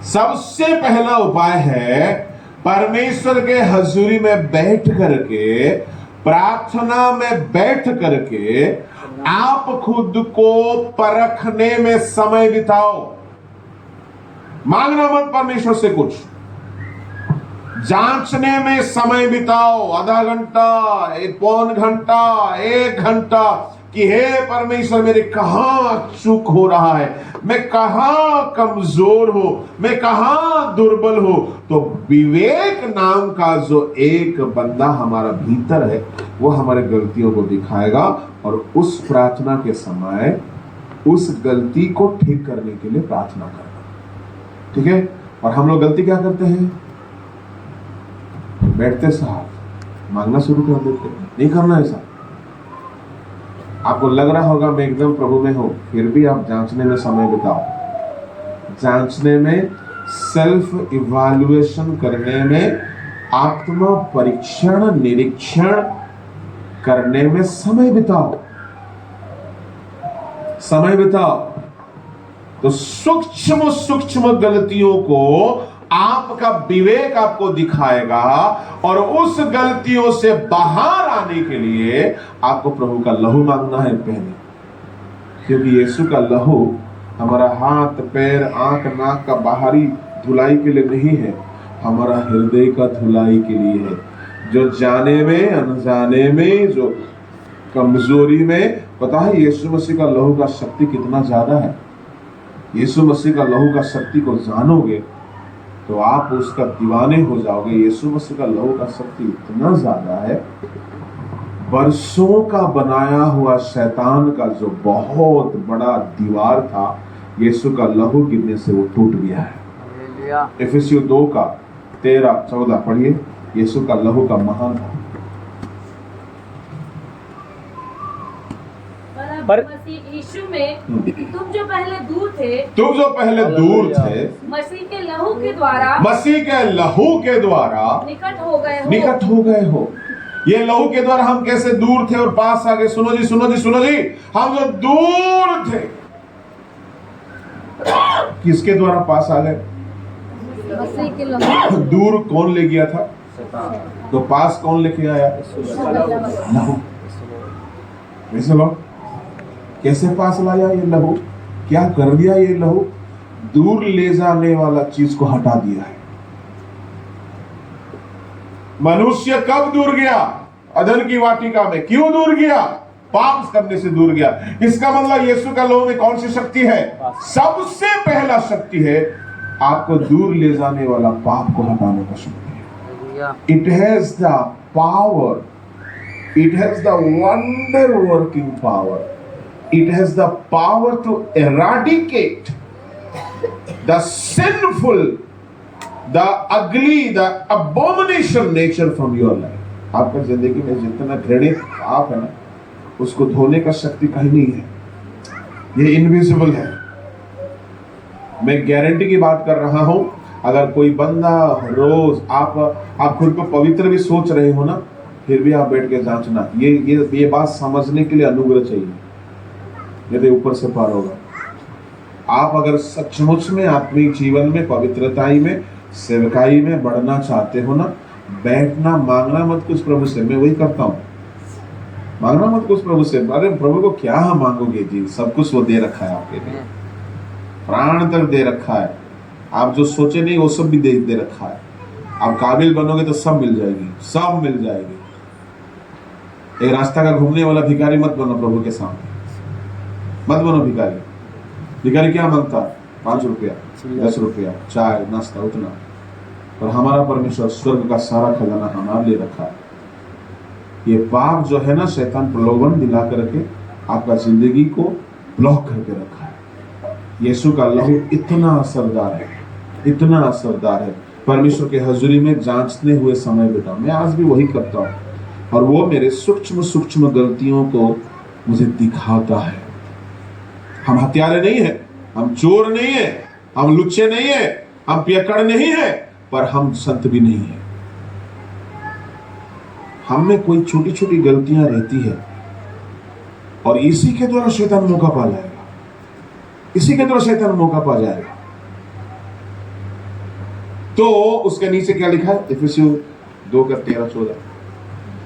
सबसे पहला उपाय है परमेश्वर के हजूरी में बैठ करके, प्रार्थना में बैठ करके आप खुद को परखने में समय बिताओ। मांगना मत परमेश्वर से कुछ, जांचने में समय बिताओ। आधा घंटा, 1 घंटा, 1 घंटा, कि हे परमेश्वर, मेरे कहां चूक हो रहा है, मैं कहां कमजोर हूं, मैं कहां दुर्बल हूं। तो विवेक नाम का जो एक बंदा हमारा भीतर है, वो हमारे गलतियों को दिखाएगा। और उस प्रार्थना के समय उस गलती को ठीक करने के लिए प्रार्थना करना। ठीक है। और हम लोग गलती क्या करते हैं, बैठते साथ मांगना शुरू कर देते हैं। नहीं करना ऐसा। आपको लग रहा होगा मैं एकदम प्रभु में हूं, फिर भी आप जांचने में समय बिताओ। जांचने में, सेल्फ इवैल्यूएशन करने में, आत्म परीक्षण निरीक्षण करने में समय बिताओ, समय बिताओ। तो सूक्ष्म सूक्ष्म गलतियों को आपका विवेक आपको दिखाएगा और उस गलतियों से बाहर आने के लिए आपको प्रभु का लहू मांगना है पहले, क्योंकि यीशु का लहू हमारा हाथ पैर आंख नाक का बाहरी धुलाई के लिए नहीं है, हमारा हृदय का धुलाई के लिए है। जो जाने में अनजाने में, जो कमजोरी में, पता है यीशु मसीह का लहू का शक्ति कितना ज्यादा है। यीशु मसीह का लहू का शक्ति को जानोगे तो आप उसका दीवाने हो जाओगे। यीशु मसीह का लहू का शक्ति इतना ज्यादा है, बरसों का बनाया हुआ शैतान का जो बहुत बड़ा दीवार था, यीशु का लहू गिरने से वो टूट गया है। इफिसियों 2 का 13-14 पढ़िए। यीशु का लहू का महान था। पर मसीह यीशु में तुम जो पहले दूर थे, मसीह के लहू के द्वारा निकट हो गए हो। ये लहू के द्वारा हम कैसे दूर थे और पास आ गए। सुनो जी, सुनो जी, सुनो जी। हम जो दूर थे, किसके द्वारा पास आ गए? मसीह के लहू। दूर कौन ले गया था? तो पास कौन लेके आया? लहू। कैसे लोग, कैसे पास लाया ये लहू? क्या कर दिया ये लहू? दूर ले जाने वाला चीज को हटा दिया है। मनुष्य कब दूर गया? अदन की वाटिका में। क्यों दूर गया? पाप करने से दूर गया। इसका मतलब यीशु का लहू में कौन सी शक्ति है? सबसे पहला शक्ति है आपको दूर ले जाने वाला पाप को हटाने का शक्ति है। It has the power, it has the wonder working power, it has the power to eradicate the sinful, the ugly, the abomination nature from your life. आपका जिंदगी में जितना घृणित पाप है ना, उसको धोने का शक्ति कहीं नहीं है। ये इनविजिबल है। मैं गारंटी की बात कर रहा हूं। अगर कोई बंदा रोज आप खुद को पवित्र भी सोच रहे हो ना, फिर भी आप बैठ के जांचना। ये बात समझने के लिए अनुग्रह चाहिए, यदि ऊपर से पार होगा। आप अगर सचमुच में आत्मिक जीवन में, पवित्रताई में, सेवकाई में बढ़ना चाहते हो ना, बैठना, मांगना मत कुछ प्रभु से। मैं वही करता हूँ, मांगना मत कुछ प्रभु से। अरे प्रभु को क्या मांगोगे जी, सब कुछ वो दे रखा है आपके लिए, प्राण तक दे रखा है। आप जो सोचे नहीं वो सब भी दे रखा है। आप काबिल बनोगे तो सब मिल जाएगी, सब मिल जाएगी। एक रास्ता का घूमने वाला भिखारी मत बनो प्रभु के सामने, मत बनो भिखारी। भिखारी क्या मांगता? 5 रुपया, 10 रुपया, चाय नाश्ता, उतना। और हमारा परमेश्वर स्वर्ग का सारा खजाना हमारे लिए रखा है। ये पाप जो है ना, शैतान प्रलोभन दिला करके आपका जिंदगी को ब्लॉक करके रखा है। यीशु का लहू इतना असरदार है, इतना असरदार है। परमेश्वर के हजूरी में जांचते हुए समय बिताओ। मैं आज भी वही करता हूँ, और वो मेरे सूक्ष्म सूक्ष्म गलतियों को मुझे दिखाता है। हम हत्यारे नहीं है, हम चोर नहीं है, हम लुच्चे नहीं है, हम पियक्कड़ नहीं है, पर हम संत भी नहीं है। हम में कोई छोटी छोटी गलतियां रहती है, और इसी के द्वारा शैतान मौका पा जाएगा, इसी के द्वारा शैतान मौका पा जाएगा। तो उसके नीचे क्या लिखा है? इफिसियों 2 का 13-14।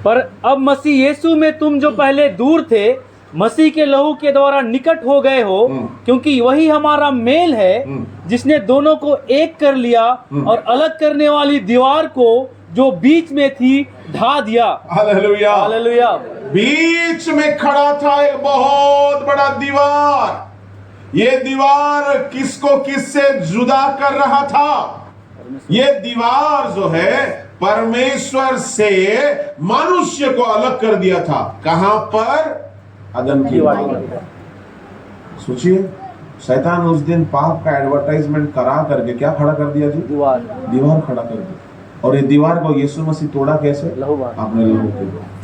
पर अब मसीह यीशु में तुम जो पहले दूर थे, मसीह के लहू के द्वारा निकट हो गए हो, क्योंकि वही हमारा मेल है जिसने दोनों को एक कर लिया और अलग करने वाली दीवार को जो बीच में थी ढा दिया। Hallelujah, hallelujah. बीच में खड़ा था एक बहुत बड़ा दीवार। ये दीवार किसको किससे जुदा कर रहा था? ये दीवार जो है परमेश्वर से मनुष्य को अलग कर दिया था। कहां पर? अदन की वाटिका। सोचिए, शैतान उस दिन पाप का एडवर्टाइजमेंट करा करके क्या खड़ा कर दिया जी? दीवार खड़ा कर दी। और ये दीवार को यीशु मसीह तोड़ा कैसे? अपने लहू के द्वारा।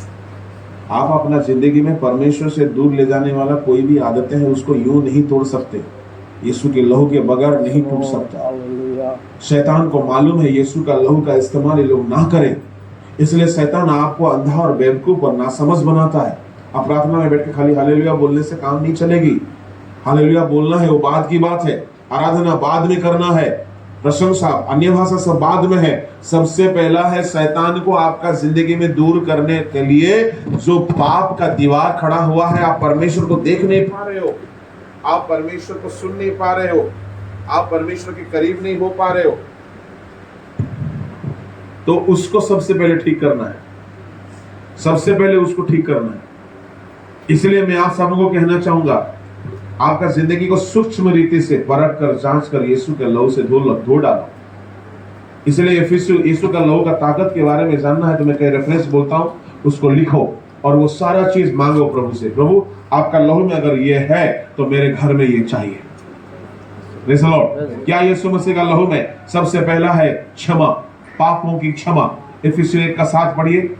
आप अपना जिंदगी में परमेश्वर से दूर ले जाने वाला कोई भी आदतें हैं उसको यूं नहीं तोड़ सकते, यीशु के लहू के बगैर नहीं टूट सकता। शैतान को मालूम है यीशु का लहू का इस्तेमाल ये लोग ना करें, इसलिए शैतान आपको अंधा और बेवकूफ और नासमझ बनाता है। आप प्रार्थना में बैठ के खाली हालेलुया बोलने से काम नहीं चलेगी। हालेलुया बोलना है वो बाद की बात है, आराधना बाद में करना है, प्रशंसा अन्य भाषा सब बाद में है। सबसे पहला है शैतान को आपका जिंदगी में दूर करने के लिए जो पाप का दीवार खड़ा हुआ है। आप परमेश्वर को देख नहीं पा रहे हो, आप परमेश्वर को सुन नहीं पा रहे हो, आप परमेश्वर के करीब नहीं हो पा रहे हो, तो उसको सबसे पहले ठीक करना है, सबसे पहले उसको ठीक करना है। इसलिए मैं आप सबको कहना चाहूंगा, आपका जिंदगी को सूक्ष्म रीति से परख कर जांच कर यीशु के लहू से धो डालो। इसलिए यीशु का लहू का ताकत के बारे में जानना है तो मैं कई रेफरेंस बोलता हूं, उसको लिखो और वो सारा चीज मांगो प्रभु से। प्रभु आपका लहू में अगर ये है तो मेरे घर में ये चाहिए। Praise the Lord. क्या यीशु मसीह का लहू में सबसे पहला है क्षमा, पापों की क्षमा। इफिसियों 1 का 7 पढ़िए।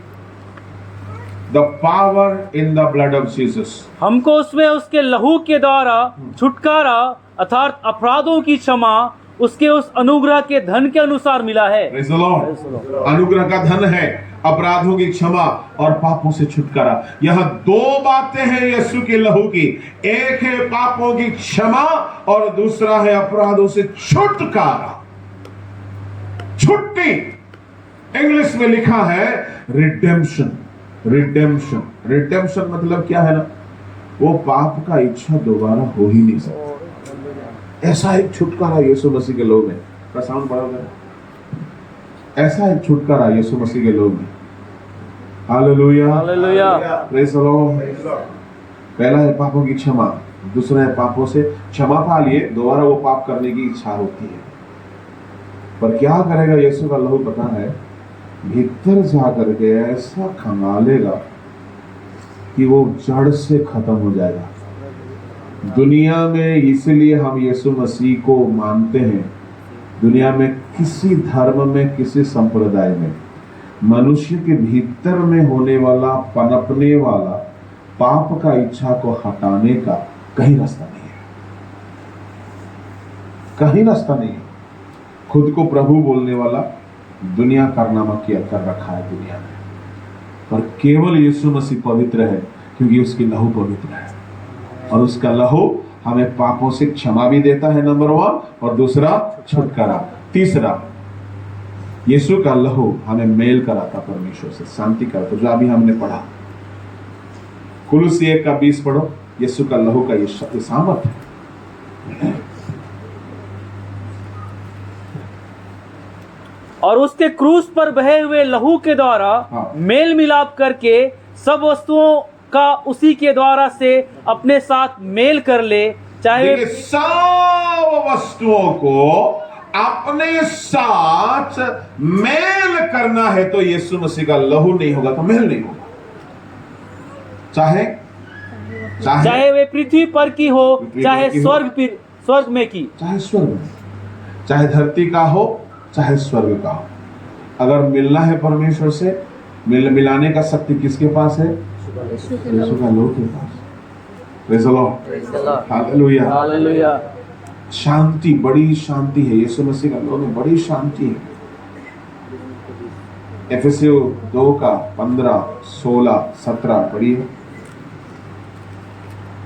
The power in the blood of Jesus. हमको उसमें उसके लहू के द्वारा छुटकारा अर्थात अपराधों की क्षमा उसके उस अनुग्रह के धन के अनुसार मिला है। Praise the Lord. अनुग्रह का धन है, अपराधों की क्षमा और पापों से छुटकारा। यहाँ 2 बातें हैं यीशु के लहू की, एक है पापों की क्षमा और दूसरा है अपराधों से छुटकारा, छुट्टी। इंग्लिश में लिखा है रिडेम्पशन। रिडेम्पशन, रिडेम्पशन मतलब क्या है ना, वो पाप का इच्छा दोबारा हो ही नहीं सकता। ऐसा एक छुटकारा यीशु मसीह के लहू में, साउंड बढ़ाओगे, ऐसा एक छुटकारा यीशु मसीह के लहू में। Hallelujah, hallelujah, praise the Lord. पहला है पापों की क्षमा, दूसरा है पापों से क्षमा पा लिए, दोबारा वो पाप करने की इच्छा होती है। पर क्या करेगा यीशु का लहू पता है, भीतर जा करके ऐसा खंगालेगा कि वो जड़ से खत्म हो जाएगा। दुनिया में इसलिए हम यीशु मसीह को मानते हैं, दुनिया में किसी धर्म में, किसी संप्रदाय में मनुष्य के भीतर में होने वाला, पनपने वाला पाप का इच्छा को हटाने का कहीं रास्ता नहीं है, कहीं रास्ता नहीं है। खुद को प्रभु बोलने वाला दुनिया कारनामा किया कर रखा है दुनिया में, पर केवल यीशु मसीह पवित्र है क्योंकि उसकी लहू पवित्र है और उसका लहू हमें पापों से क्षमा भी देता है, नंबर 1, और दूसरा छुटकारा। तीसरा, यीशु का लहू हमें मेल कराता परमेश्वर से, शांति कराता, जो अभी हमने पढ़ा। कुलुसी 1 का 20 पढ़ो। यीशु का लहू का ये सामर्थ है। और उसके क्रूस पर बहे हुए लहू के द्वारा मेल मिलाप करके सब वस्तुओं का उसी के द्वारा से अपने साथ मेल कर ले, चाहे सब वस्तुओं को अपने साथ मेल करना है तो यीशु मसीह का लहू नहीं होगा तो मेल नहीं होगा। चाहे वे पृथ्वी पर की हो, चाहे स्वर्ग में की, चाहे स्वर्ग में, चाहे धरती का हो, चाहे स्वर्ग का हो। अगर मिलना है परमेश्वर से, मिलाने का शक्ति किसके पास है? यीशु का लहू के पास। Praise the Lord, hallelujah, hallelujah. शांति, बड़ी शांति है यीशु मसीह का लहू में, बड़ी शांति है। एफेसियों 2 का 15, 16, 17 पढ़िए।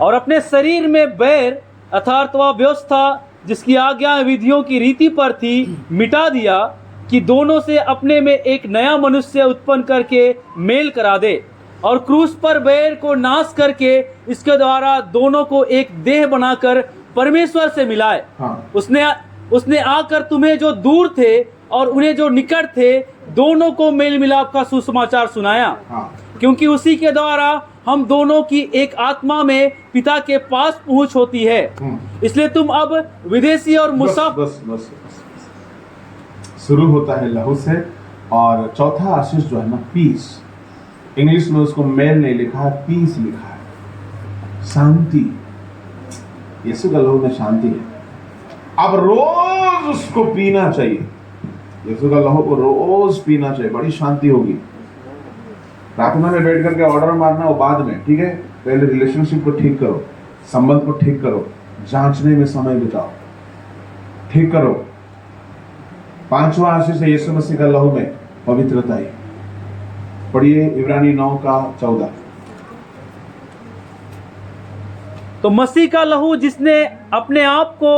और अपने शरीर में बैर अर्थात वह व्यवस्था जिसकी आज्ञा विधियों की रीति पर थी मिटा दिया, कि दोनों से अपने में एक नया मनुष्य उत्पन्न करके मेल करा दे, और क्रूस पर बैर को नाश करके इसके द्वारा दोनों को एक देह बनाकर परमेश्वर से मिलाए। हाँ। उसने आकर तुम्हें जो दूर थे और उन्हें जो निकट थे दोनों को मेल मिलाप का सुसमाचार सुनाया। हाँ। क्योंकि उसी के द्वारा हम दोनों की एक आत्मा में पिता के पास पहुंच होती है। इसलिए तुम अब विदेशी और मुसाफिर। शुरू होता है लहू से, और चौथा आशीष जो है ना, पीस। इंग्लिश में उसको मेल नहीं लिखा है, पीस लिखा है, शांति। यीशु का लहू में शांति है। अब रोज उसको पीना चाहिए, यीशु का लहू को रोज पीना चाहिए, बड़ी शांति होगी। प्रार्थना में बैठ करके ऑर्डर मारना वो बाद में, ठीक है। पहले रिलेशनशिप को ठीक करो, संबंध को ठीक करो, जांचने में समय बिताओ, ठीक करो। 5वां आशीष है यीशु मसीह का लहू में पवित्रता है। पढ़िए इब्रानी 9:14। तो मसीह का लहू जिसने अपने आप को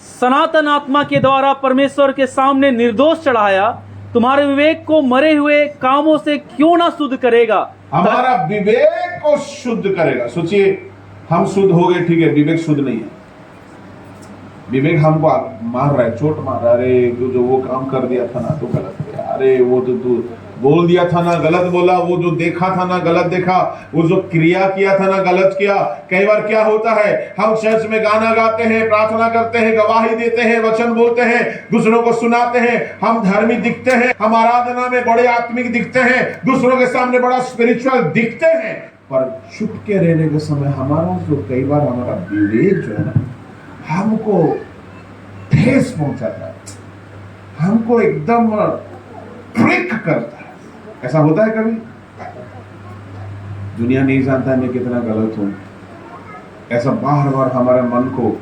सनातन आत्मा के द्वारा परमेश्वर के सामने निर्दोष चढ़ाया, तुम्हारे विवेक को मरे हुए कामों से क्यों ना शुद्ध करेगा। हमारा विवेक को शुद्ध करेगा। सोचिए, हम शुद्ध हो गए, ठीक है, विवेक शुद्ध नहीं है। विवेक हमको मार रहा है, चोट मार रहा है। अरे जो वो काम कर दिया था ना तो गलत किया, अरे वो तो तू बोल दिया था ना गलत बोला, वो जो देखा था ना गलत देखा, वो जो क्रिया किया था ना गलत किया। कई बार क्या होता है, हम चर्च में गाना गाते हैं, प्रार्थना करते हैं, गवाही देते हैं, वचन बोलते हैं, दूसरों को सुनाते हैं, हम धार्मिक दिखते हैं, हम आराधना में बड़े आत्मिक दिखते हैं, दूसरों के सामने बड़ा स्पिरिचुअल दिखते हैं, पर चुप के रहने के समय हमारा जो कई बार हमारा विवेक जो है ना, हमको ठेस पहुंचाता है, हमको एकदम प्रिक करता है। ऐसा होता है कभी? दुनिया नहीं जानता है मैं कितना गलत हूं। ऐसा बार बार हमारे मन को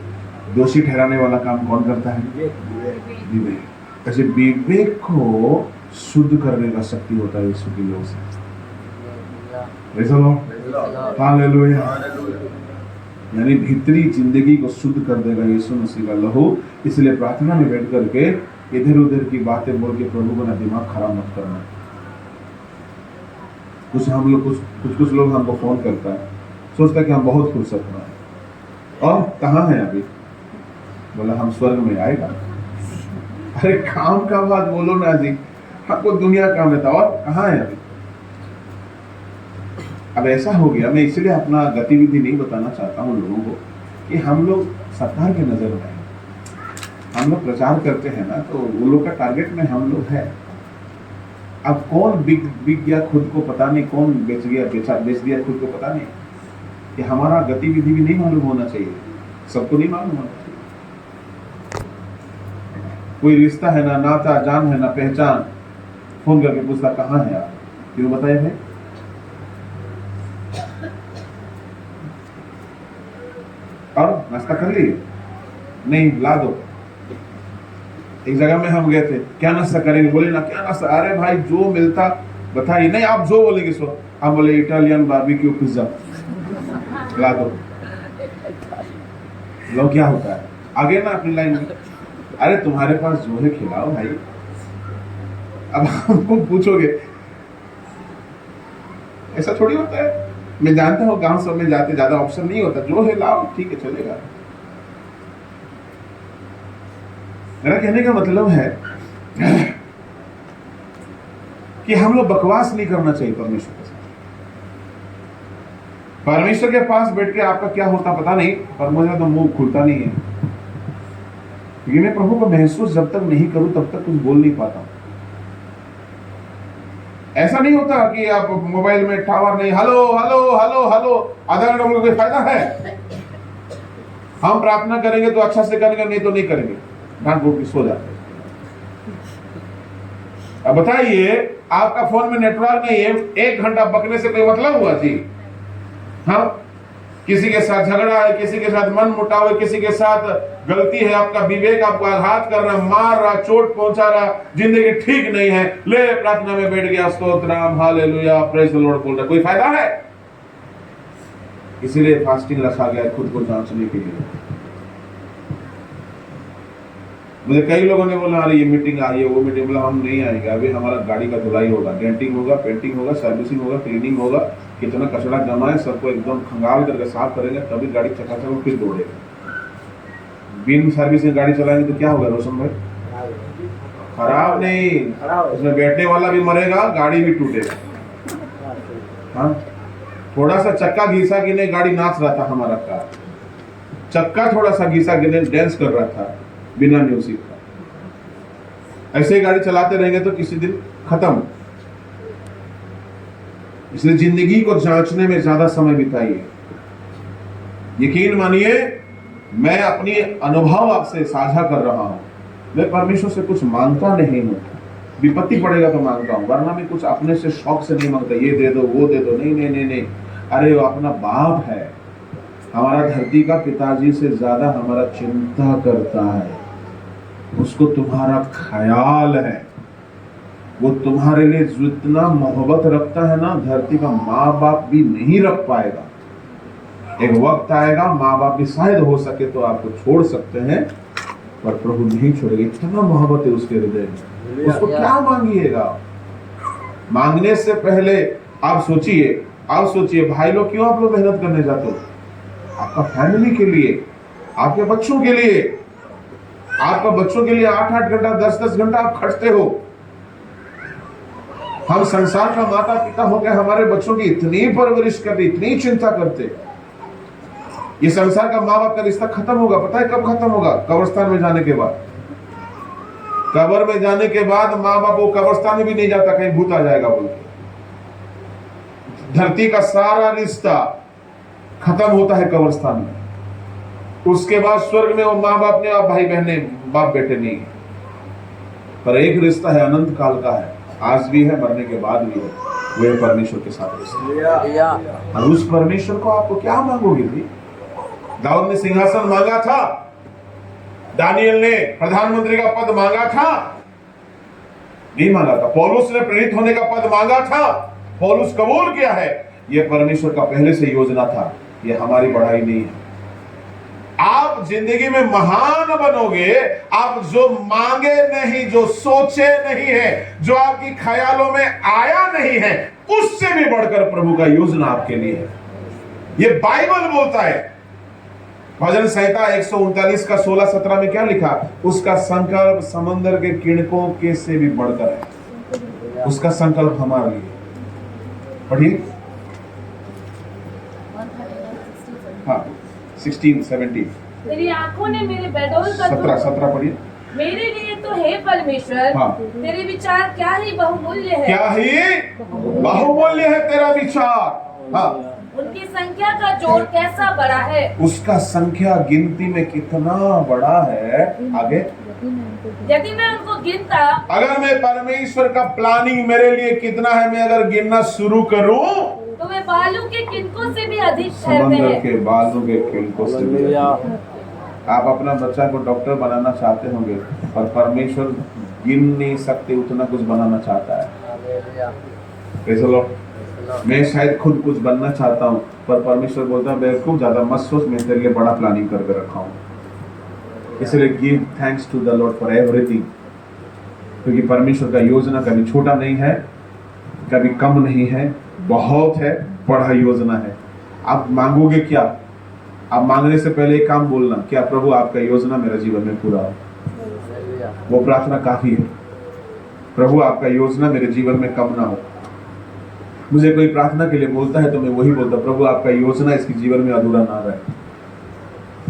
दोषी ठहराने वाला काम कौन करता है? विवेक। ऐसे विवेक को शुद्ध करने का शक्ति होता है यीशु के लहू से। हालेलुया। यानी भीतरी जिंदगी को शुद्ध कर देगा यीशु मसीह का लहू। इसलिए प्रार्थना में बैठ करके इधर उधर की बातें बोल के प्रभु का दिमाग खराब मत करना। कुछ लोग हमको फोन करता है, सोचता है कि हम बहुत फुर्सत में हैं, और कहाँ है अभी? बोला हम स्वर्ग में आएगा। अरे काम का बात बोलो ना जी, हमको दुनिया काम है, और कहाँ है अभी? अब ऐसा हो गया, मैं इसलिए अपना गतिविधि नहीं बताना चाहता हूँ लोगों को कि हम लोग सरकार के नजर में हैं, हम लोग प्रचार करते हैं ना, तो वो लोग का टारगेट में हम लोग है। अब कौन बिक गया खुद को पता नहीं, कौन बेच दिया खुद को पता नहीं, कि हमारा गतिविधि भी नहीं मालूम होना चाहिए, सबको नहीं मालूम होना चाहिए। कोई रिश्ता है ना, नाता जान है ना, पहचान, फोन करके पूछता कहाँ है आप, क्यों बताए भाई? और नाश्ता कर लिए? नहीं, ला दो। एक जगह में हम गए थे, क्या नाश्ता करेंगे? बोले ना क्या नाश्ता? अरे भाई जो मिलता बताइए। नहीं, आप जो बोलेंगे सो। हम बोले इटालियन बारबेक्यू पिज्जा ला दो। लो, क्या होता है आगे ना अपनी लाइन में, अरे तुम्हारे पास जो है खिलाओ भाई। अब हमको पूछोगे, ऐसा थोड़ी होता है। मैं जानता हूँ गांव सब में जाते ज्यादा ऑप्शन नहीं होता, जो है लाओ, ठीक है चलेगा। मेरा कहने का मतलब है कि हम लोग बकवास नहीं करना चाहिए परमेश्वर के साथ। परमेश्वर के पास बैठ के आपका क्या होता पता नहीं, पर मुझे तो मुंह खुलता नहीं है, क्योंकि मैं प्रभु को महसूस जब तक नहीं करूं तब तक कुछ बोल नहीं पाता। ऐसा नहीं होता कि आप मोबाइल में टावर नहीं, हेलो हेलो हेलो हेलो, आधा घंटा में कोई फायदा है? हम प्रार्थना करेंगे तो अच्छा से करेंगे, नहीं तो नहीं करेंगे, डांट बोल के सो जाते। अब बताइए, आपका फोन में नेटवर्क नहीं है, 1 घंटा बकने से कोई मतलब हुआ जी? हाँ, किसी के साथ झगड़ा है, किसी के साथ मन मुटाव है, किसी के साथ गलती है, आपका विवेक आपको आघात कर रहा, मार रहा, चोट पहुंचा रहा, जिंदगी ठीक नहीं है, ले प्रार्थना में बैठ गया, stotram hallelujah praise the Lord बोल रहा, कोई फायदा है? इसीलिए फास्टिंग रखा गया खुद को जांचने के लिए। मुझे कई लोगों ने बोला अरे ये मीटिंग आ रही है, वो मीटिंग, बोला हम नहीं आएंगे, अभी हमारा गाड़ी का धुलाई होगा, डेंटिंग होगा, पेंटिंग होगा, सर्विसिंग होगा, क्लीनिंग होगा, कितना कचरा जमा है सबको एकदम खंगाल करके साफ करेंगे, तभी गाड़ी चकाचक फिर दौड़ेगा। बिन सर्विसिंग गाड़ी चलाएंगे तो क्या होगा रोशन भाई? खराब नहीं, उसमें बैठने वाला भी मरेगा, गाड़ी भी टूटेगा। हाँ, थोड़ा सा चक्का घिसा कि नहीं, गाड़ी नाच रहा था हमारा कार, चक्का थोड़ा सा घिसा कि नहीं, डांस कर रहा था बिना म्यूजिक का। ऐसे ही गाड़ी चलाते रहेंगे तो किसी दिन खत्म। इसलिए जिंदगी को जांचने में ज्यादा समय बिताइए। यकीन मानिए, मैं अपनी अनुभव आपसे साझा कर रहा हूं। मैं परमेश्वर से कुछ मांगता नहीं हूं, विपत्ति पड़ेगा तो मांगता हूं, वरना मैं कुछ अपने से शौक से नहीं मांगता, ये दे दो वो दे दो, नहीं नहीं नहीं नहीं। अरे वो अपना बाप है, हमारा धरती का पिताजी से ज्यादा हमारा चिंता करता है, उसको तुम्हारा ख्याल है, वो तुम्हारे लिए जितना मोहब्बत रखता है ना, धरती का माँ बाप भी नहीं रख पाएगा। एक वक्त आएगा माँ बाप भी शायद हो सके तो आपको छोड़ सकते हैं, पर प्रभु नहीं छोड़ेगा, इतना मोहब्बत है उसके हृदय में। उसको क्या मांगिएगा? मांगने से पहले आप सोचिए भाई लोग, क्यों आप लोग मेहनत करने जाते हो? आपका फैमिली के लिए, आपके बच्चों के लिए, आपका बच्चों के लिए 8-8 घंटा 10-10 घंटा आप खटते हो। हम संसार का माता पिता होकर हमारे बच्चों की इतनी परवरिश करते, इतनी चिंता करते। ये संसार का माँ बाप का रिश्ता खत्म होगा, पता है कब खत्म होगा? कब्रिस्तान में जाने के बाद। कब्र में जाने के बाद माँ बाप वो कब्रिस्तान में भी नहीं जाता, कहीं भूत आ जाएगा बोल के। धरती का सारा रिश्ता खत्म होता है कब्रिस्तान में। उसके बाद स्वर्ग में वो माँ बाप ने, भाई बहने, बाप बेटे नहीं, पर एक रिश्ता है, अनंत काल का है, आज भी है, मरने के बाद भी है, वो है परमेश्वर के साथ रिश्ता। और उस परमेश्वर को आपको क्या मांगोगे भाई? दाऊद ने सिंहासन मांगा था, दानियल ने प्रधानमंत्री का पद मांगा था, नहीं मांगा था। पौलुस ने प्रेरित होने का पद मांगा था, पौलुस कबूल किया है। यह परमेश्वर का पहले से योजना था, यह हमारी बढ़ाई नहीं है। आप जिंदगी में महान बनोगे, आप जो मांगे नहीं, जो सोचे नहीं है, जो आपकी ख्यालों में आया नहीं है, उससे भी बढ़कर प्रभु का योजना आपके लिए है। ये बाइबल बोलता है। भजन संहिता 139 का 16-17 में क्या लिखा? उसका संकल्प समंदर के किणकों के से भी बढ़कर है। उसका संकल्प हमारे लिए। पढ़िए, हाँ 16-17। तेरी आंखों ने मेरे बेडोल का 17 पढ़िए। मेरे लिए तो हे परमेश्वर, हाँ। तेरे विचार क्या ही बहुमूल्य है। क्या ही बहुमूल्य है तेरा विचार। हाँ, उनकी संख्या का जोड़ कैसा बड़ा है। उसका संख्या गिनती में कितना बड़ा है। आगे, यदि मैं उनको गिनता, अगर मैं परमेश्वर का प्लानिंग मेरे लिए कितना है, मैं अगर गिनना शुरू करूं तो वे बालू के किनकों से भी अधिक ठहरते समंदर हैं। के बालों के किनकों से भी। आप अपना बच्चा को डॉक्टर बनाना चाहते होंगे, पर परमेश्वर गिन नहीं सकते उतना कुछ बनाना चाहता है। चलो, मैं शायद खुद कुछ बनना चाहता हूँ, पर परमेश्वर बोलता है बेवकूफ, ज्यादा मत सोच, मैं तेरे लिए बड़ा प्लानिंग करके रखा हूँ। इसलिए give thanks to the Lord for everything, क्योंकि परमेश्वर का योजना कभी छोटा नहीं है, कभी कम नहीं है, बहुत है, बड़ा योजना है। आप मांगोगे क्या? आप मांगने से पहले एक काम बोलना, क्या प्रभु आपका योजना मेरे जीवन में पूरा हो। वो प्रार्थना काफी है। प्रभु आपका योजना मेरे जीवन में कम ना हो। मुझे कोई प्रार्थना के लिए बोलता है तो मैं वही बोलता, प्रभु आपका योजना इसके जीवन में अधूरा ना रहे,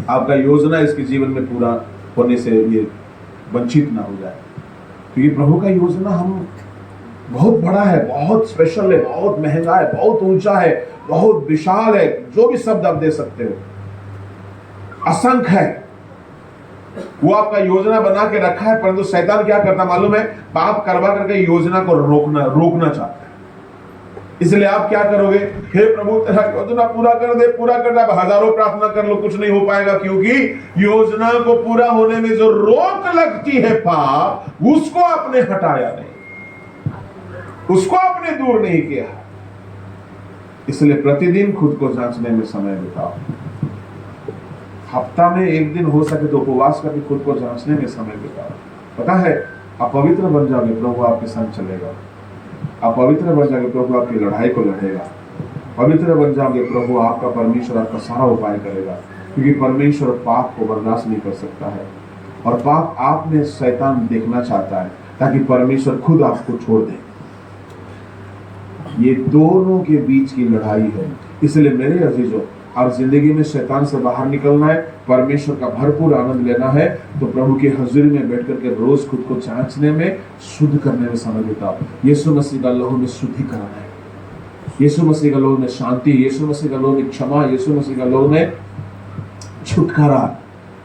आपका योजना इसके जीवन में पूरा होने से ये वंचित ना हो जाए। क्योंकि प्रभु का योजना हम बहुत बड़ा है, बहुत स्पेशल है, बहुत महंगा है, बहुत ऊंचा है, बहुत विशाल है, जो भी शब्द आप दे सकते हो, असंख्य है। वो आपका योजना बना के रखा है, परंतु शैतान क्या करता मालूम है? पाप करवा करके योजना को रोकना चाहता है। इसलिए आप क्या करोगे? हे प्रभु तेरा योजना पूरा कर दे, पूरा कर दे। हजारों प्रार्थना कर लो, कुछ नहीं हो पाएगा, क्योंकि योजना को पूरा होने में जो रोक लगती है पाप, उसको आपने हटाया नहीं, उसको आपने दूर नहीं किया। इसलिए प्रतिदिन खुद को जांचने में समय बिताओ। हफ्ता में एक दिन हो सके तो उपवास करके खुद को जांचने में समय बिताओ। पता है, आप पवित्र बन जाओगे, प्रभु आपके संग चलेगा। आप पवित्र बन जाओगे, प्रभु आपकी लड़ाई को लड़ेगा। पवित्र बन जाओगे, प्रभु आपका परमेश्वर आपका सारा उपाय करेगा। क्योंकि परमेश्वर पाप को बर्दाश्त नहीं कर सकता है, और पाप आप में शैतान देखना चाहता है ताकि परमेश्वर खुद आपको छोड़ दे। ये दोनों के बीच की लड़ाई है। इसलिए मेरे अजीजों, और जिंदगी में शैतान से बाहर निकलना है, परमेश्वर का भरपूर आनंद लेना है, तो प्रभु की हजूरी में बैठ करके रोज खुद को जांचने में, शुद्ध करने में समय बिताओ। यीशु मसीह का लहू में शुद्धिकरण है, यीशु मसीह का लहू में शांति, यीशु मसीह का लहू में क्षमा, यीशु मसीह का लहू में छुटकारा,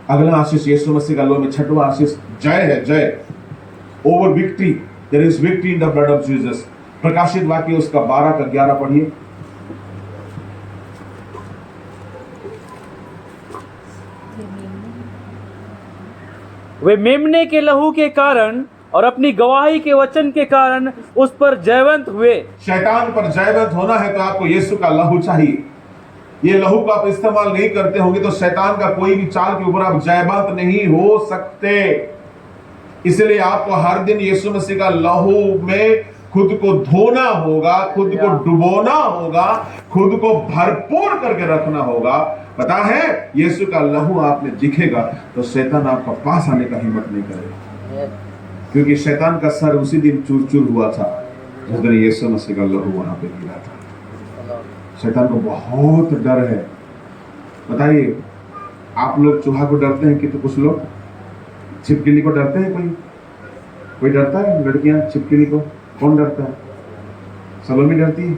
अगला आशीष यीशु मसीह का लहू में छठवां आशीष जय है, जय over victory. There is victory in the blood of Jesus. प्रकाशित वाक्य उसका 12 का 11 पढ़िए। वे मेमने के लहू के कारण और अपनी गवाही के वचन के कारण उस पर जयवंत हुए। शैतान पर जयवंत होना है तो आपको यीशु का लहू चाहिए। ये लहू का आप इस्तेमाल नहीं करते होंगे तो शैतान का कोई भी चाल के ऊपर आप जयवंत नहीं हो सकते। इसलिए आपको हर दिन यीशु मसीह का लहू में खुद को धोना होगा, खुद को डुबोना होगा, खुद को भरपूर करके रखना होगा। पता है यीशु का लहू आप में दिखेगा तो शैतान आपका पास आने का हिम्मत नहीं करेगा, क्योंकि शैतान का सर उसी दिन चूर चूर हुआ था जिस दिन यीशु मसीह का लहू वहां पे गिरा था। शैतान को बहुत डर है। बताइए आप लोग चूहा को डरते हैं कि तो कुछ लोग छिपकली को डरते हैं? कोई डरता है? लड़कियां छिपकली को कौन डरता है? सलोमी डरती है।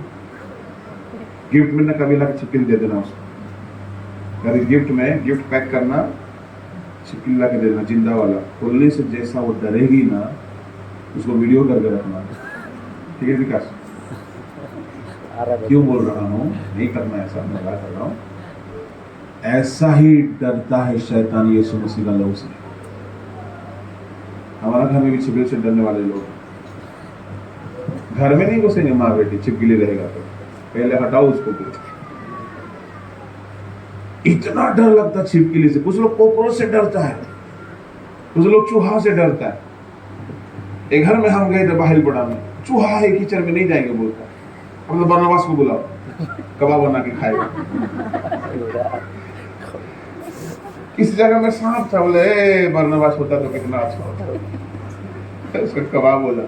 गिफ्ट में ना कभी लगा छिपकली दे देना उसको। कभी गिफ्ट में गिफ्ट पैक करना, छिपकली ला के दे देना जिंदा वाला। खोलने से जैसा वो डरेगी ना उसको वीडियो करके रखना। ठीक है विकास? क्यों बोल रहा हूँ? नहीं करना ऐसा, मैं बात कर रहा हूँ। ऐसा ही डरता है शैतान यीशु मसीह का लहू से। हमारा घर में भी छिपकली से डरने वाले लोग, घर में नहीं घुसेंगे। माँ बेटी छिपकली रहेगा तो पहले हटाओ उसको। इतना डर लगता छिपकली से। कुछ लोग कॉकरोच से डरता है, कुछ लोग चूहा से डरता है। एक घर में हम गए थे बाहिलपड़ा में, चूहा है कीचड़ में नहीं जाएंगे बोलता। हम तो बरनबास को बुलाओ, कबाब बना के खाएगा। इस जगह में सांप था, बोले बरनबास होता तो कितना अच्छा होता। उसका कबाब बोला।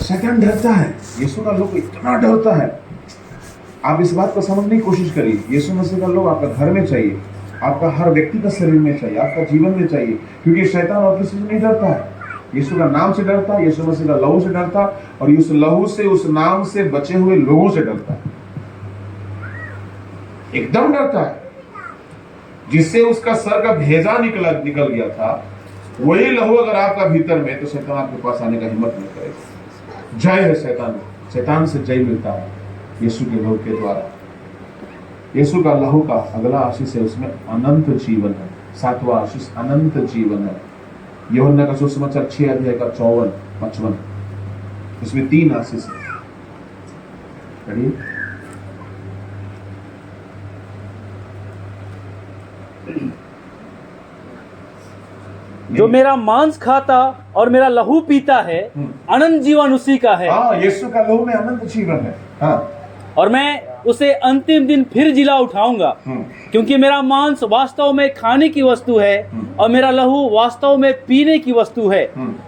शैतान डरता है, यीशु का लोग इतना डरता है। आप इस बात को समझने की कोशिश करिए। यीशु मसीह का लोग आपका घर में चाहिए, आपका हर व्यक्ति का शरीर में चाहिए, आपका जीवन में चाहिए, क्योंकि शैतान और किसी से नहीं डरता है। यीशु का नाम से डरता है, यीशु मसीह का लहू से डरता, और उस लहू से, उस नाम से बचे हुए लोगों से डरता है। एकदम डरता है। जिससे उसका सर का भेजा निकल गया था, वही लहू अगर आपका भीतर में, तो शैतान आपके पास आने का हिम्मत नहीं करेगा। जय है शैतान से जय मिलता है यीशु के लहू के द्वारा। यीशु का लहू का अगला आशीष है, उसमें अनंत जीवन है। 7वां आशीष अनंत जीवन है। यूहन्ना का सुसमाचार 6 अध्याय का 54-55, इसमें 3 आशीष है। पढ़िए। जो मेरा मांस खाता और मेरा लहू पीता है, अनंत जीवन उसी का है। हाँ, यीशु का लहू में अनंत जीवन है। हाँ। और मैं उसे अंतिम दिन फिर जिला उठाऊंगा, क्योंकि मेरा मांस वास्तव में खाने की वस्तु है और मेरा लहू वास्तव में पीने की वस्तु है।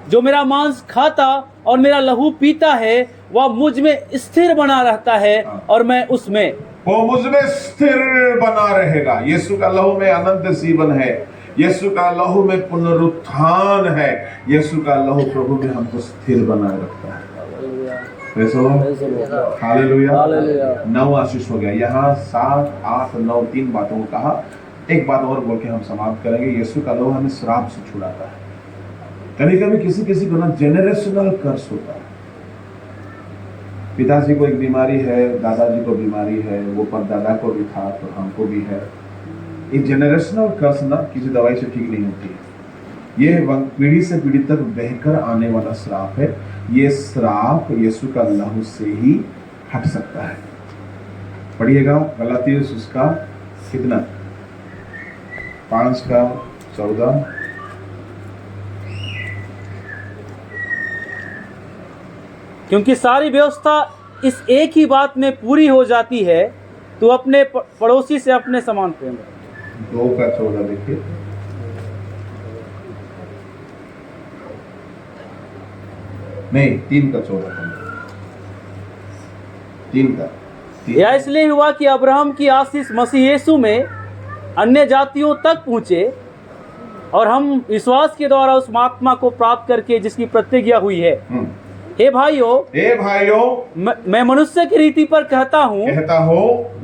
जो मेरा मांस खाता और मेरा लहू पीता है वह मुझ में स्थिर बना रहता है और मैं उसमें। वो मुझ में स्थिर बना रहेगा। यीशु का लहू में अनंत जीवन है। यीशु का लहू में पुनरुत्थान है। यीशु का लहू प्रभु में हमको स्थिर बनाए रखता है। हालेलुया। 9 आशीष हो गया। यहाँ 7, 8, 9 3 बातों को कहा। एक बात और बोल के हम समाप्त करेंगे। यीशु का लहू हमें श्राप से छुड़ाता है। कभी कभी किसी को ना जेनरेशनल कर्स होता है। पिताजी को एक बीमारी है, दादाजी को बीमारी है, वो परदादा को भी था तो हमको भी है। ये जेनरेशनल कर्स ना किसी दवाई से ठीक नहीं होती है। ये पीढ़ी से पीढ़ी तक बहकर आने वाला श्राप है। ये श्राप यीशु का लहू से ही हट सकता है। पढ़िएगा गलातियों उसका कितना 5 का 14। क्योंकि सारी व्यवस्था इस एक ही बात में पूरी हो जाती है, तो अपने पड़ोसी से अपने समान प्रेम रख। 2 का 14 देखिए। नहीं 3 का 14। 3 का। यह इसलिए हुआ कि अब्राहम की आशीष मसीह यीशु में अन्य जातियों तक पहुंचे और हम विश्वास के द्वारा उस आत्मा को प्राप्त करके जिसकी प्रतिज्ञा हुई है। हे भाइयों, मैं मनुष्य की रीति पर कहता हूँ,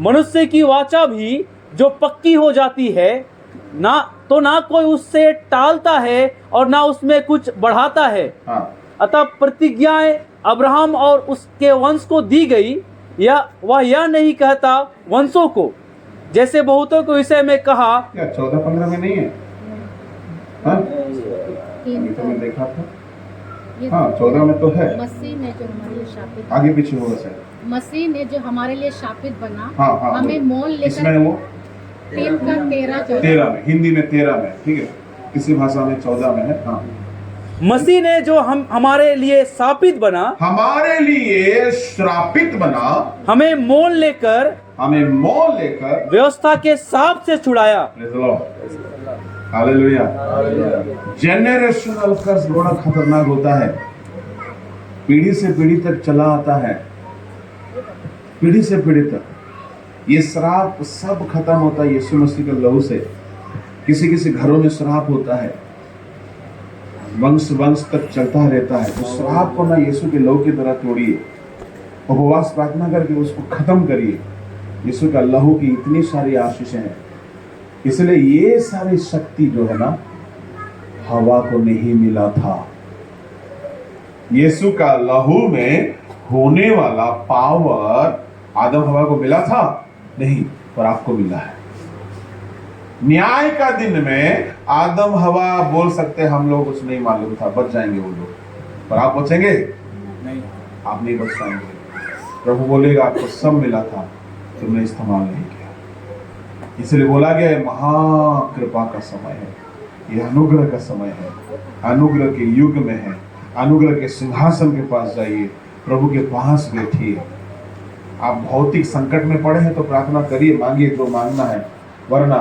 मनुष्य की वाचा भी जो पक्की हो जाती है ना कोई उससे टालता है और ना उसमें कुछ बढ़ाता है। हाँ। अतः प्रतिज्ञाएं अब्राहम और उसके वंश को दी गई, वह यह नहीं कहता वंशों को, जैसे बहुतों के विषय में कहा। क्या 14-15 में नहीं है? हाँ? ये तो मैं देखा था। हाँ 14 में तो है। मसीह ने जो हमारे लिए शापित, आगे पीछे होगा सर। मसीह ने जो हमारे लिए शापित बना, हाँ, हमें मोल इसमें लेकर वो 13 में, हिंदी में 13 में, ठीक है, किसी भाषा में 14 में है। हाँ। मसीह ने जो हमारे लिए शापित बना, हमारे लिए श्रापित बना, हमें मोल लेकर व्यवस्था के सांप से छुड़ाया। हालेलुया। जेनरेशनल कर्स बड़ा खतरनाक होता है, पीढ़ी से पीढ़ी तक चला आता है, पीढ़ी से पीढ़ी तक। ये श्राप सब खत्म होता है यीशु मसीह के लहू से। किसी किसी घरों में श्राप होता है, वंश वंश तक चलता रहता है। तो श्राप को ना यीशु के लहू की तरह तोड़िए, उपवास प्रार्थना करके उसको खत्म करिए। यीशु का लहू की इतनी सारी आशीषें हैं, इसलिए ये सारी शक्ति जो है ना हवा को नहीं मिला था। यीशु का लहू में होने वाला पावर आदम हवा को मिला था नहीं, पर आपको मिला है। न्याय का दिन में आदम हवा बोल सकते हम लोग कुछ नहीं मालूम था, बच जाएंगे वो लोग, पर आप बचेंगे नहीं, आप नहीं बच पाएंगे। प्रभु बोलेगा आपको सब मिला था, तुमने इस्तेमाल नहीं किया। इसलिए बोला गया है महाकृपा का समय है, यह अनुग्रह का समय है, अनुग्रह के युग में है। अनुग्रह के सिंहासन के पास जाइए, प्रभु के पास बैठिए। आप भौतिक संकट में पड़े हैं तो प्रार्थना करिए, मांगिए जो मांगना है, वरना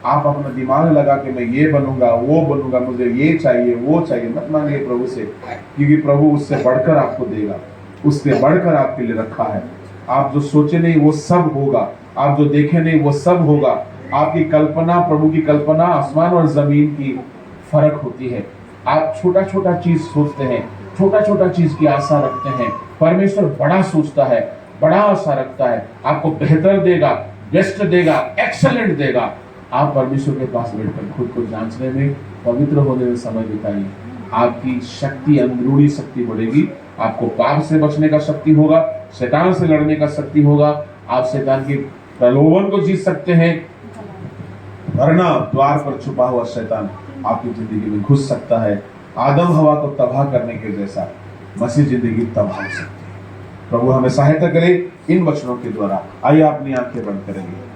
आप अपना दिमाग लगा के मैं ये बनूंगा वो बनूंगा, मुझे ये चाहिए वो चाहिए, मत मांगिए प्रभु से, क्योंकि प्रभु उससे बढ़कर आपको देगा, उससे बढ़कर आपके लिए रखा है। आप जो सोचे नहीं वो सब होगा, आप जो देखे नहीं वो सब होगा। आपकी कल्पना, प्रभु की कल्पना आसमान और जमीन की फर्क होती है। आप छोटा छोटा चीज सोचते हैं, छोटा छोटा चीज की आशा रखते हैं, परमेश्वर बड़ा सोचता है, बड़ा आशा रखता है, आपको बेहतर देगा, बेस्ट देगा, एक्सेलेंट देगा। आप परमेश्वर के पास बैठकर खुद को जांचने में, पवित्र होने में समय बिताइए। आपकी शक्ति, अंदरूनी शक्ति बढ़ेगी। आपको पाप से बचने का शक्ति होगा, शैतान से लड़ने का शक्ति होगा। आप शैतान के प्रलोभन को जीत सकते हैं, वरना द्वार पर छुपा हुआ शैतान आपकी जिंदगी में घुस सकता है। आदम हवा को तबाह करने के जैसा मसीह जिंदगी तबाह हो सकती है। प्रभु हमें सहायता करे इन वचनों के द्वारा। आइए अपनी आंखें बंद करेंगे।